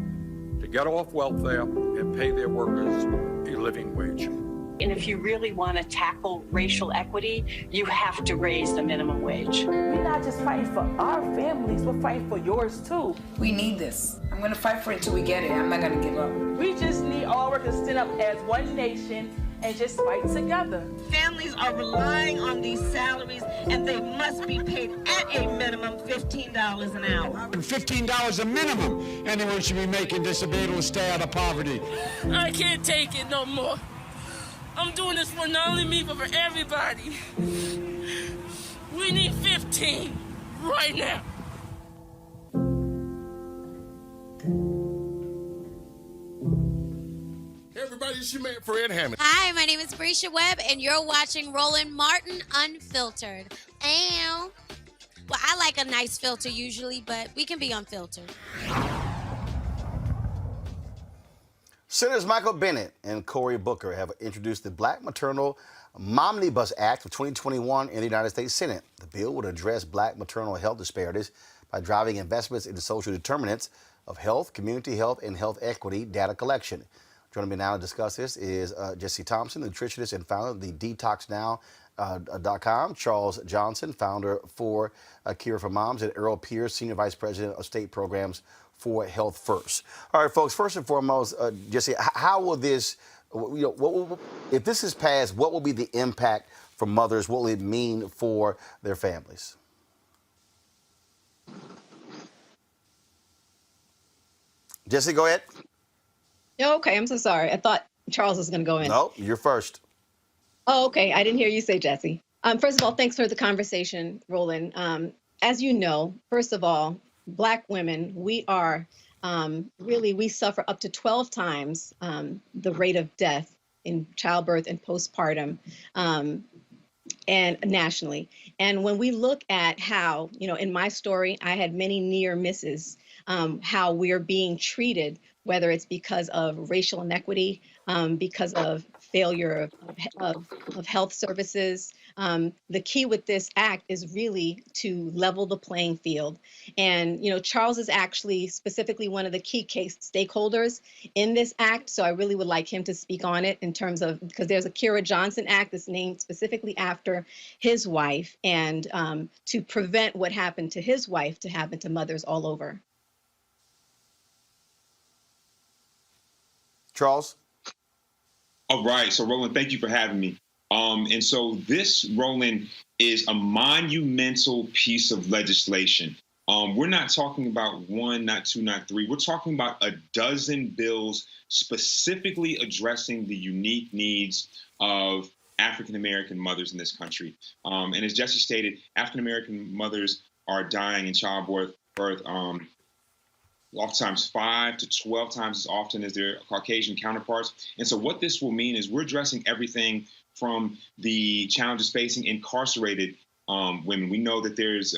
to get off welfare and pay their workers a living wage. And if you really want to tackle racial equity, you have to raise the minimum wage. We're not just fighting for our families, we're fighting for yours too. We need this. I'm going to fight for it until we get it. I'm not going to give up. We just need all workers to stand up as one nation and just fight together. Families are relying on these salaries, and they must be paid at a minimum $15 an hour. $15 a minimum. Anyone should be making this to be able to stay out of poverty. I can't take it no more. I'm doing this for not only me, but for everybody. We need 15 right now. Everybody, it's your man Fred Hammond. Hi, my name is Brescia Webb, and you're watching Roland Martin Unfiltered. Ow. Well, I like a nice filter usually, but we can be unfiltered. Senators Michael Bennet and Cory Booker have introduced the Black Maternal Momnibus Act of 2021 in the United States Senate. The bill would address black maternal health disparities by driving investments into social determinants of health, community health, and health equity data collection. Joining me now to discuss this is Jesse Thompson, nutritionist and founder of the DetoxNow.com, Charles Johnson, founder for Cure for Moms, and Earl Pierce, Senior Vice President of State Programs for Health First. All right, folks, first and foremost, Jesse, how will this, if this is passed, what will be the impact for mothers? What will it mean for their families? Jesse, go ahead. Okay, I'm so sorry. I thought Charles was going to go in. No, you're first. Oh, okay. I didn't hear you say Jesse. First of all, thanks for the conversation, Roland. As you know, first of all, Black women, we are we suffer up to 12 times the rate of death in childbirth and postpartum and nationally. And when we look at how, in my story, I had many near misses, how we're being treated, whether it's because of racial inequity, because of failure of health services. The key with this act is really to level the playing field. And, Charles is actually specifically one of the key case stakeholders in this act. So I really would like him to speak on it in terms of, because there's a Kira Johnson Act that's named specifically after his wife, and to prevent what happened to his wife to happen to mothers all over. Charles? All right. So, Roland, thank you for having me. And so this, Roland, is a monumental piece of legislation. We're not talking about one, not two, not three. We're talking about a dozen bills specifically addressing the unique needs of African-American mothers in this country. And as Jesse stated, African-American mothers are dying in childbirth oftentimes 5 to 12 times as often as their Caucasian counterparts. And so what this will mean is we're addressing everything from the challenges facing incarcerated women. We know that there's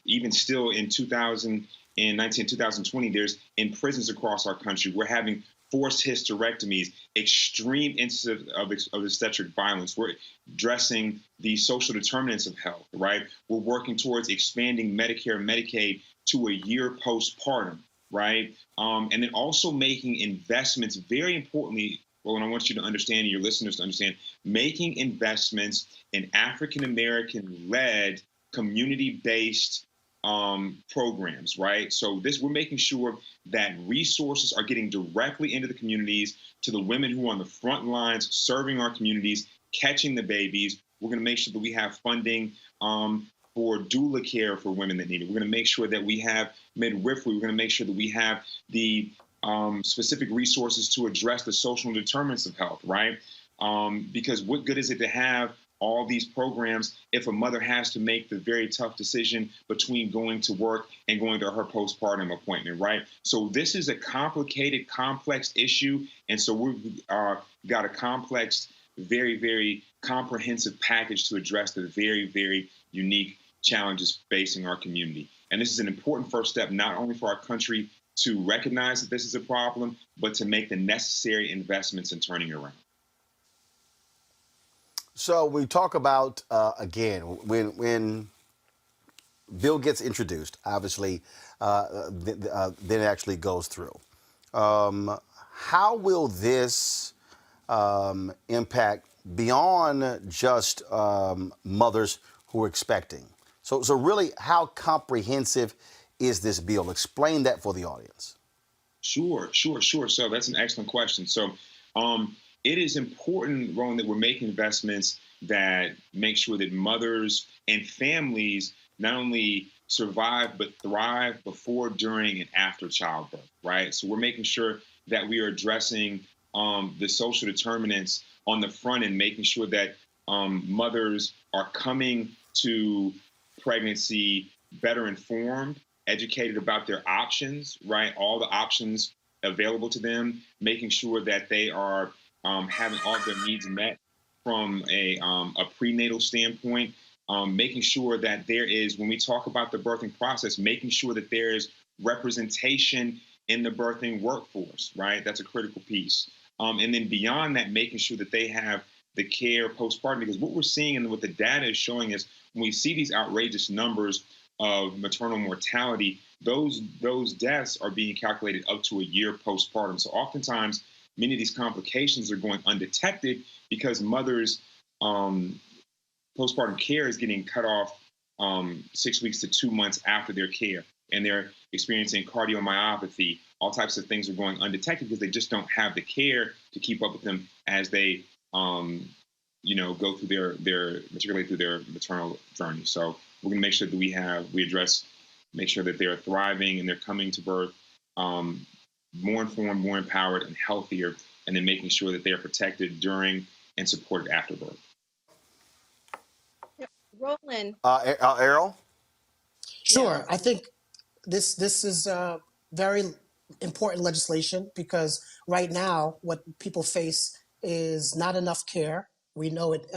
even still in 2019, 2020, there's in prisons across our country, we're having forced hysterectomies, extreme instances of obstetric violence. We're addressing the social determinants of health, right? We're working towards expanding Medicare and Medicaid to a year postpartum, right? And then also making investments, very importantly, Roland, I want you to understand, and your listeners to understand, making investments in African-American-led, community-based programs, right? So we're making sure that resources are getting directly into the communities, to the women who are on the front lines, serving our communities, catching the babies. We're going to make sure that we have funding for doula care for women that need it. We're going to make sure that we have midwifery. We're going to make sure that we have the specific resources to address the social determinants of health, right? Because what good is it to have all these programs if a mother has to make the very tough decision between going to work and going to her postpartum appointment, right? So this is a complicated, complex issue. And so we've got a complex, very, very comprehensive package to address the very, very unique challenges facing our community. And this is an important first step, not only for our country to recognize that this is a problem, but to make the necessary investments in turning it around. So we talk about, again, when bill gets introduced, obviously, then it actually goes through. How will this impact beyond just mothers who are expecting. So really, how comprehensive is this bill? Explain that for the audience. Sure. So that's an excellent question. So it is important, Roland, that we're making investments that make sure that mothers and families not only survive but thrive before, during, and after childbirth, right? So we're making sure that we are addressing the social determinants on the front end, making sure that mothers are coming to pregnancy better informed, educated about their options, right? All the options available to them, making sure that they are having all of their needs met from a prenatal standpoint, making sure that there is, when we talk about the birthing process, making sure that there is representation in the birthing workforce, right? That's a critical piece. And then beyond that, making sure that they have the care postpartum, because what we're seeing and what the data is showing is when we see these outrageous numbers of maternal mortality, those deaths are being calculated up to a year postpartum. So oftentimes, many of these complications are going undetected because mothers' postpartum care is getting cut off 6 weeks to 2 months after their care, and they're experiencing cardiomyopathy. All types of things are going undetected because they just don't have the care to keep up with them as they, go through matriculate through their maternal journey. So we're going to make sure that make sure that they're thriving and they're coming to birth more informed, more empowered, and healthier, and then making sure that they are protected during and supported after birth. Roland. Errol? Sure. I think this is very important legislation because right now what people face is not enough care. We know it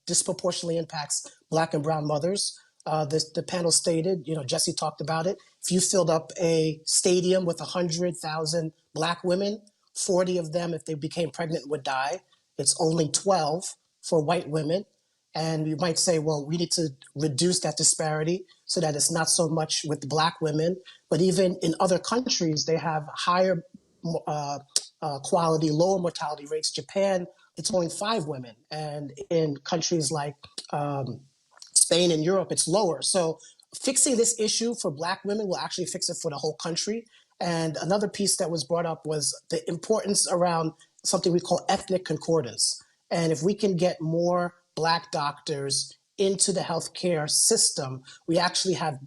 disproportionately impacts Black and brown mothers. The panel stated, Jesse talked about it. If you filled up a stadium with 100,000 Black women, 40 of them, if they became pregnant, would die. It's only 12 for white women. And you might say, well, we need to reduce that disparity so that it's not so much with Black women. But even in other countries, they have higher quality, lower mortality rates. Japan, it's only 5 women. And in countries like Spain and Europe, it's lower. So fixing this issue for Black women will actually fix it for the whole country. And another piece that was brought up was the importance around something we call ethnic concordance. And if we can get more Black doctors into the healthcare system, we actually have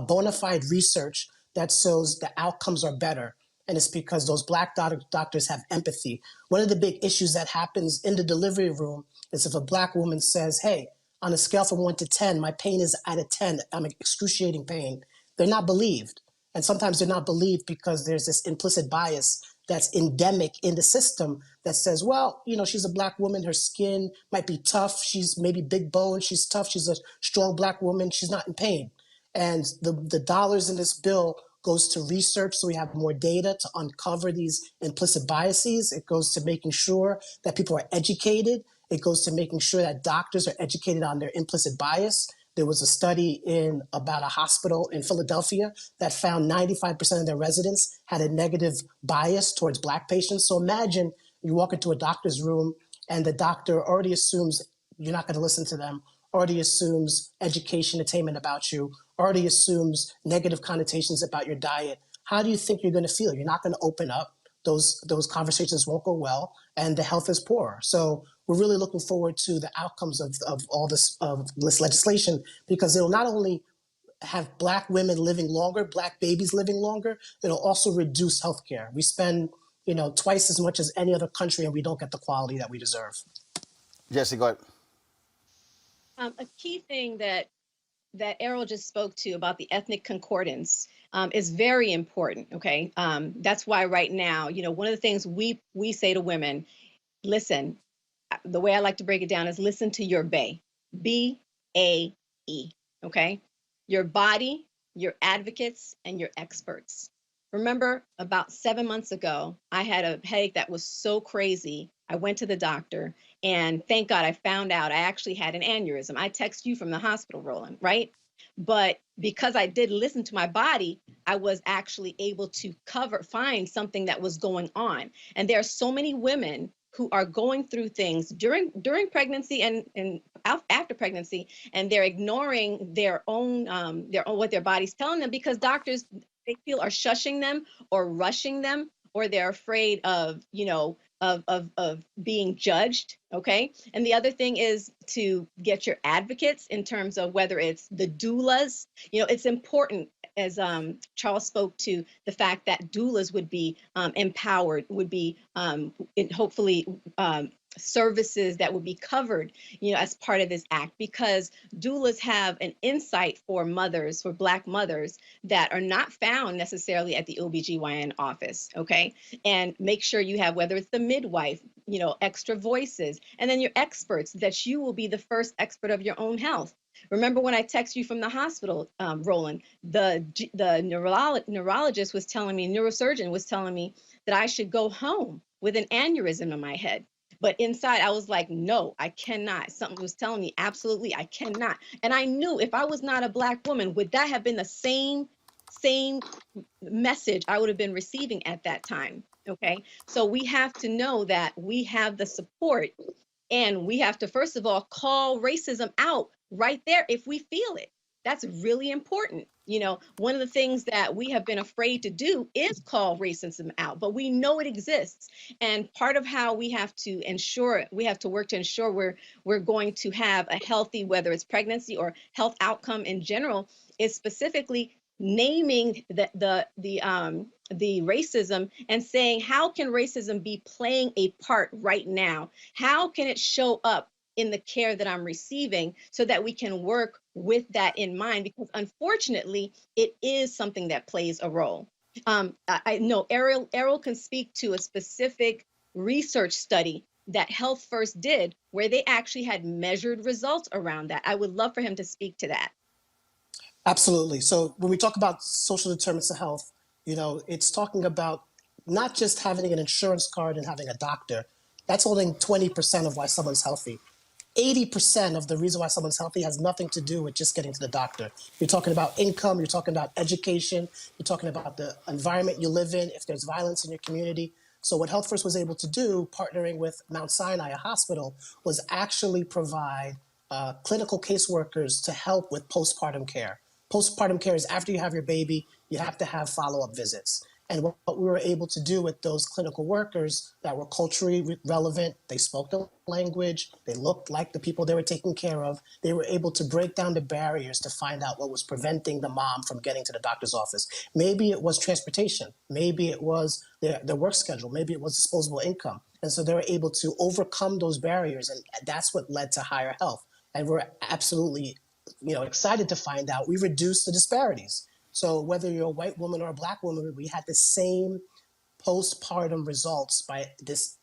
bona fide research that shows the outcomes are better. And it's because those Black doctors have empathy. One of the big issues that happens in the delivery room is if a Black woman says, hey, on a scale from 1 to 10, my pain is at a 10, I'm excruciating pain, they're not believed. And sometimes they're not believed because there's this implicit bias that's endemic in the system that says, well, she's a Black woman, her skin might be tough, she's maybe big bone, she's tough, she's a strong Black woman, she's not in pain. And the dollars in this bill goes to research so we have more data to uncover these implicit biases. It goes to making sure that people are educated. It goes to making sure that doctors are educated on their implicit bias. There was a study about a hospital in Philadelphia that found 95% of their residents had a negative bias towards Black patients. So imagine you walk into a doctor's room and the doctor already assumes you're not going to listen to them, already assumes education attainment about you, already assumes negative connotations about your diet. How do you think you're going to feel? You're not going to open up. Those conversations won't go well, and the health is poor. So we're really looking forward to the outcomes of all this legislation, because it'll not only have Black women living longer, Black babies living longer, it'll also reduce healthcare. We spend twice as much as any other country, and we don't get the quality that we deserve. Jesse, go ahead. A key thing that Errol just spoke to about the ethnic concordance is very important, okay? That's why right now, one of the things we say to women, listen, the way I like to break it down is listen to your BAE, B-A-E, okay? Your body, your advocates, and your experts. Remember, about 7 months ago, I had a headache that was so crazy. I went to the doctor, and thank God I found out I actually had an aneurysm. I text you from the hospital, Roland, right? But because I did listen to my body, I was actually able to find something that was going on. And there are so many women who are going through things during pregnancy and after pregnancy, and they're ignoring their own what their body's telling them because doctors, they feel, are shushing them or rushing them, or they're afraid of, of being judged. Okay. And the other thing is to get your advocates in terms of whether it's the doulas. It's important, as Charles spoke to, the fact that doulas would be empowered, would be hopefully services that would be covered, as part of this act, because doulas have an insight for mothers, for Black mothers, that are not found necessarily at the OBGYN office. Okay. And make sure you have, whether it's the midwife, extra voices, and then your experts, that you will be the first expert of your own health. Remember when I text you from the hospital, Roland, the neurologist was telling me, neurosurgeon was telling me that I should go home with an aneurysm in my head. But inside, I was like, no, I cannot. Something was telling me, absolutely, I cannot. And I knew if I was not a Black woman, would that have been the same message I would have been receiving at that time? Okay. So we have to know that we have the support, and we have to, first of all, call racism out right there if we feel it. That's really important. One of the things that we have been afraid to do is call racism out, but we know it exists. And part of how we have to work to ensure we're going to have a healthy, whether it's pregnancy or health outcome in general, is specifically naming the racism and saying, how can racism be playing a part right now? How can it show up in the care that I'm receiving, so that we can work with that in mind? Because unfortunately, it is something that plays a role. I know Errol can speak to a specific research study that Health First did, where they actually had measured results around that. I would love for him to speak to that. Absolutely. So when we talk about social determinants of health, it's talking about not just having an insurance card and having a doctor. That's only 20% of why someone's healthy. 80% of the reason why someone's healthy has nothing to do with just getting to the doctor. You're talking about income, you're talking about education, you're talking about the environment you live in, if there's violence in your community. So what Health First was able to do, partnering with Mount Sinai, a hospital, was actually provide clinical caseworkers to help with postpartum care. Postpartum care is after you have your baby, you have to have follow-up visits. And what we were able to do with those clinical workers that were culturally relevant, they spoke the language, they looked like the people they were taking care of, they were able to break down the barriers to find out what was preventing the mom from getting to the doctor's office. Maybe it was transportation, maybe it was their work schedule, maybe it was disposable income. And so they were able to overcome those barriers, and that's what led to higher health. And we're absolutely excited to find out we reduced the disparities. So whether you're a white woman or a Black woman, we had the same postpartum results by this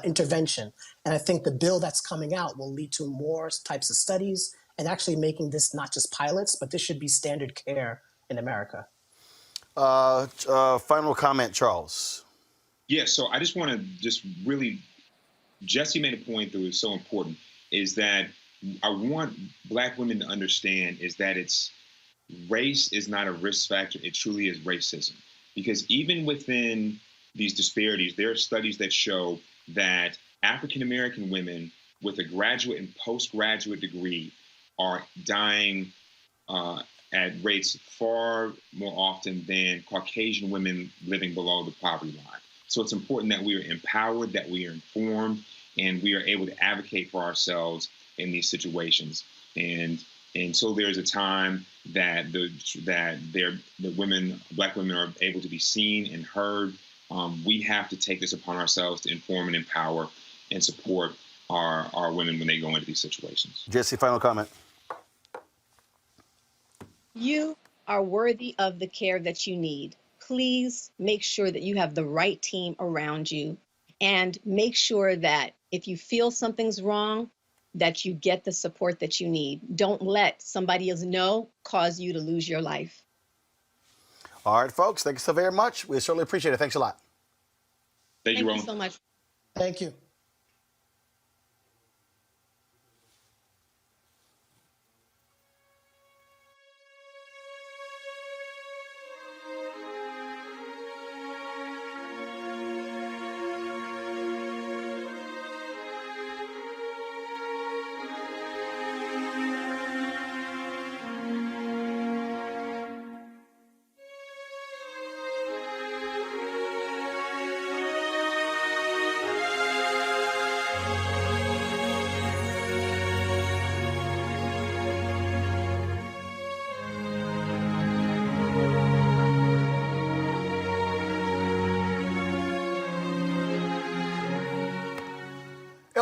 intervention. And I think the bill that's coming out will lead to more types of studies and actually making this not just pilots, but this should be standard care in America. Final comment, Charles. Yeah, so I just want to Jesse made a point that was so important, is that I want Black women to understand is that race is not a risk factor. It truly is racism. Because even within these disparities, there are studies that show that African-American women with a graduate and postgraduate degree are dying at rates far more often than Caucasian women living below the poverty line. So it's important that we are empowered, that we are informed, and we are able to advocate for ourselves in these situations. And so there's a time that Black women are able to be seen and heard. We have to take this upon ourselves to inform and empower and support our women when they go into these situations. Jesse, final comment. You are worthy of the care that you need. Please make sure that you have the right team around you, and make sure that if you feel something's wrong, that you get the support that you need. Don't let somebody else cause you to lose your life. All right, folks, thank you so very much. We certainly appreciate it. Thanks a lot. Thank you, Roland. So much. Thank you.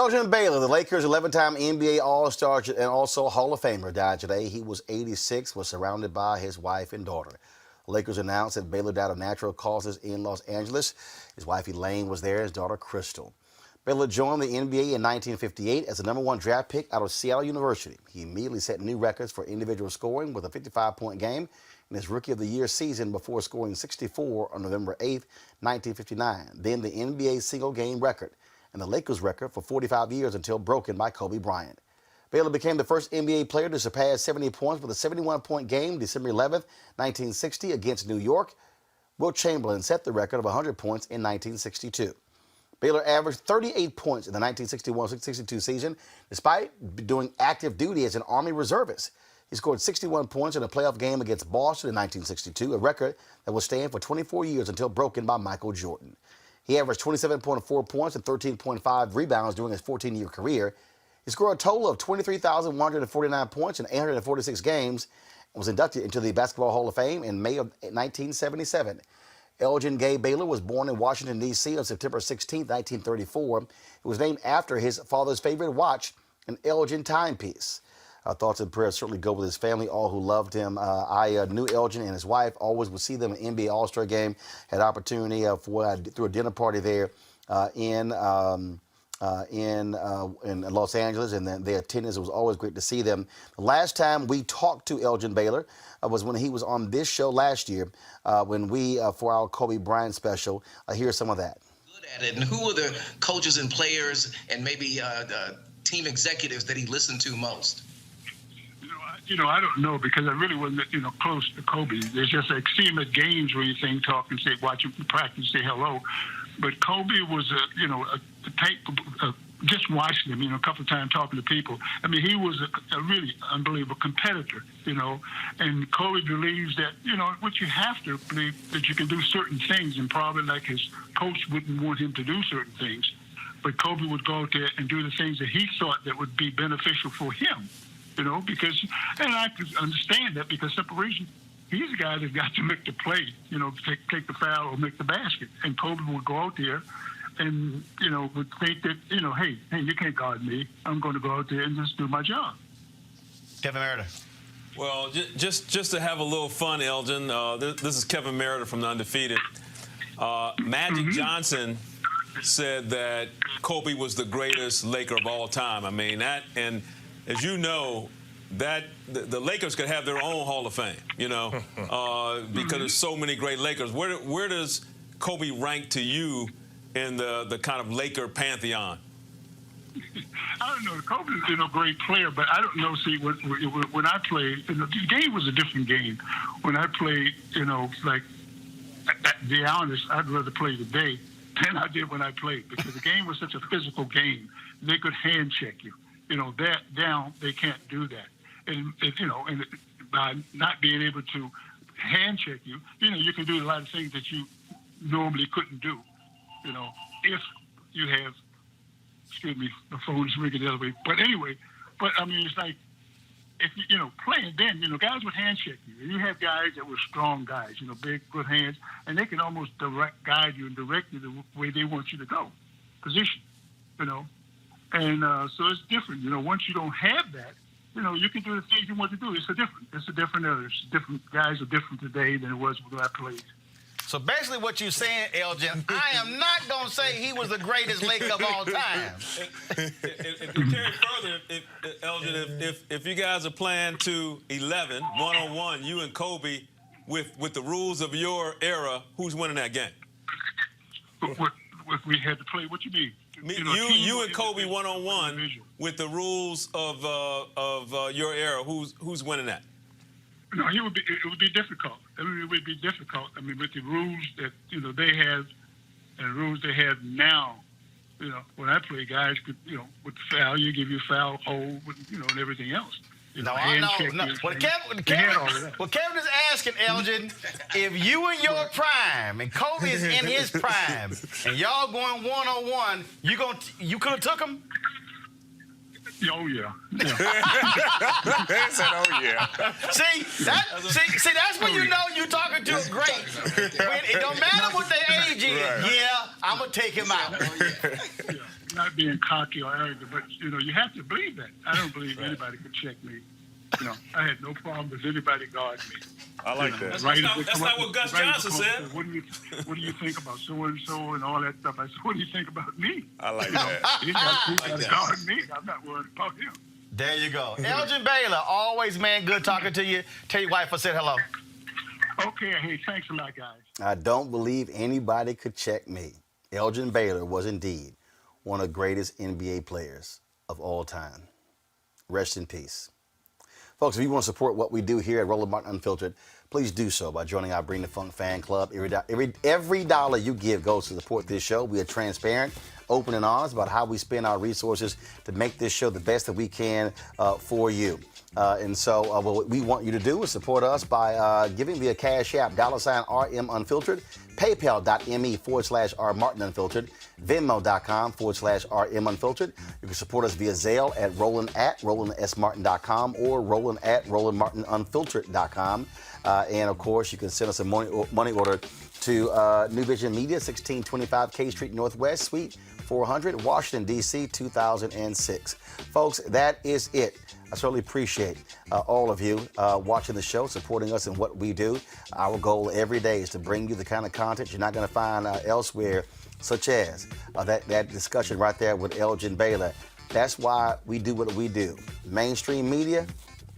Elgin Baylor, the Lakers' 11-time NBA All-Star and also Hall of Famer, died today. He was 86, was surrounded by his wife and daughter. The Lakers announced that Baylor died of natural causes in Los Angeles. His wife Elaine was there, his daughter Crystal. Baylor joined the NBA in 1958 as the #1 draft pick out of Seattle University. He immediately set new records for individual scoring with a 55-point game in his Rookie of the Year season before scoring 64 on November 8, 1959. Then the NBA single-game record and the Lakers record for 45 years until broken by Kobe Bryant. Baylor became the first NBA player to surpass 70 points with a 71-point game December 11, 1960 against New York. Wilt Chamberlain set the record of 100 points in 1962. Baylor averaged 38 points in the 1961-62 season, despite doing active duty as an Army reservist. He scored 61 points in a playoff game against Boston in 1962, a record that will stand for 24 years until broken by Michael Jordan. He averaged 27.4 points and 13.5 rebounds during his 14-year career. He scored a total of 23,149 points in 846 games and was inducted into the Basketball Hall of Fame in May of 1977. Elgin Gay Baylor was born in Washington, D.C. on September 16, 1934. It was named after his father's favorite watch, an Elgin timepiece. Our thoughts and prayers certainly go with his family, all who loved him. I knew Elgin and his wife, always would see them at NBA All-Star game. Had opportunity through a dinner party there in Los Angeles, and their attendance, it was always great to see them. The last time we talked to Elgin Baylor was when he was on this show last year, when we, for our Kobe Bryant special, here's some of that. At it. And who are the coaches and players and maybe team executives that he listened to most? I don't know, because I really wasn't, close to Kobe. There's just like see him at games where you think, talk and say, watch him practice, say hello. But Kobe was just watching him, a couple of times talking to people. I mean, he was a really unbelievable competitor, and Kobe believes that, what you have to believe that you can do certain things, and probably like his coach wouldn't want him to do certain things. But Kobe would go out there and do the things that he thought that would be beneficial for him, because, and I could understand that, because simple reason, he's the guy that got to make the play, take the foul or make the basket. And Kobe would go out there and, would think that, hey, you can't guard me. I'm going to go out there and just do my job. Kevin Merida. Well, just to have a little fun, Elgin, this is Kevin Merida from The Undefeated. Magic Johnson said that Kobe was the greatest Laker of all time. I mean, that, and as you know, that the Lakers could have their own Hall of Fame, because there's so many great Lakers. Where does Kobe rank to you in the kind of Laker pantheon? I don't know. Kobe's a great player, but I don't know. See, when I played, the game was a different game. When I played, like, to be honest, I'd rather play today than I did when I played, because the game was such a physical game. They could hand check you. That down, they can't do that. And by not being able to hand check you, you can do a lot of things that you normally couldn't do. If you have, excuse me, the phone's ringing the other way. But anyway, I mean, it's like, if playing then, guys would hand check you. And you have guys that were strong guys, big, good hands, and they can almost guide you and direct you the way they want you to go, position, And so it's different, once you don't have that, you can do the things you want to do. It's a different guys are different today than it was when I played. So basically what you're saying, Elgin, I am not going to say he was the greatest Laker of all time. To carry further, Elgin, if you guys are playing to 11, one-on-one, you and Kobe, with the rules of your era, who's winning that game? If we had to play, what you mean? You and Kobe one-on-one with the rules of your era. Who's winning that? No, it would be difficult. It would be difficult. I mean, with the rules that they have and the rules they have now. When I play, guys could with foul, you give you foul, hold, and everything else. No. What Kevin is asking, Elgin, if you in your prime and Kobe is in his prime, and y'all going one-on-one, you could have took him? Oh, yeah. They said, oh, yeah. See, that's when you know you're talking to a great. It don't matter what the age is. Right. Yeah, I'm going to take him out. not being cocky or arrogant, but you have to believe that. I don't believe anybody could check me. I had no problem with anybody guarding me. I like that. That's not what Gus Johnson said. What do you think about so and so and all that stuff? I said, what do you think about me? I like that. He's got to guard me. I'm not worried about him. There you go. Elgin Baylor, always, man, good talking to you. Tell your wife I said hello. Okay, hey, thanks a lot, guys. I don't believe anybody could check me. Elgin Baylor was indeed one of the greatest NBA players of all time. Rest in peace. Folks, if you want to support what we do here at Roland Martin Unfiltered, please do so by joining our Bring the Funk fan club. Every dollar you give goes to support this show. We are transparent, open, and honest about how we spend our resources to make this show the best that we can for you. So what we want you to do is support us by giving via Cash App, $RM Unfiltered, PayPal.me/R Martin Unfiltered, Venmo.com/RM Unfiltered. You can support us via Zelle at Roland@RolandSMartin.com or Roland@RolandMartinUnfiltered.com. And of course, you can send us a money order to New Vision Media, 1625 K Street Northwest, Suite 400, Washington, D.C., 2006. Folks, that is it. I certainly appreciate all of you watching the show, supporting us in what we do. Our goal every day is to bring you the kind of content you're not going to find elsewhere, such as that discussion right there with Elgin Baylor. That's why we do what we do. Mainstream media,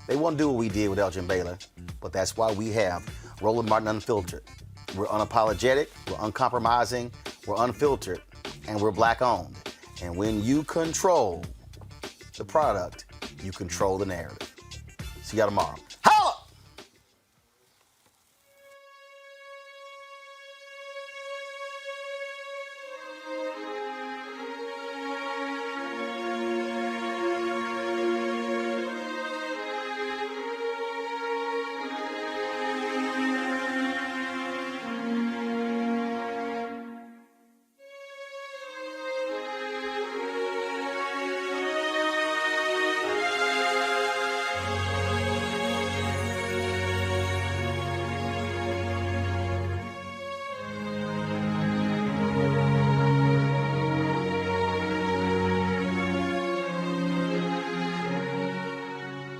they won't do what we did with Elgin Baylor, but that's why we have Roland Martin Unfiltered. We're unapologetic, we're uncompromising, we're unfiltered, and we're Black-owned. And when you control the product, you control the narrative. See y'all tomorrow.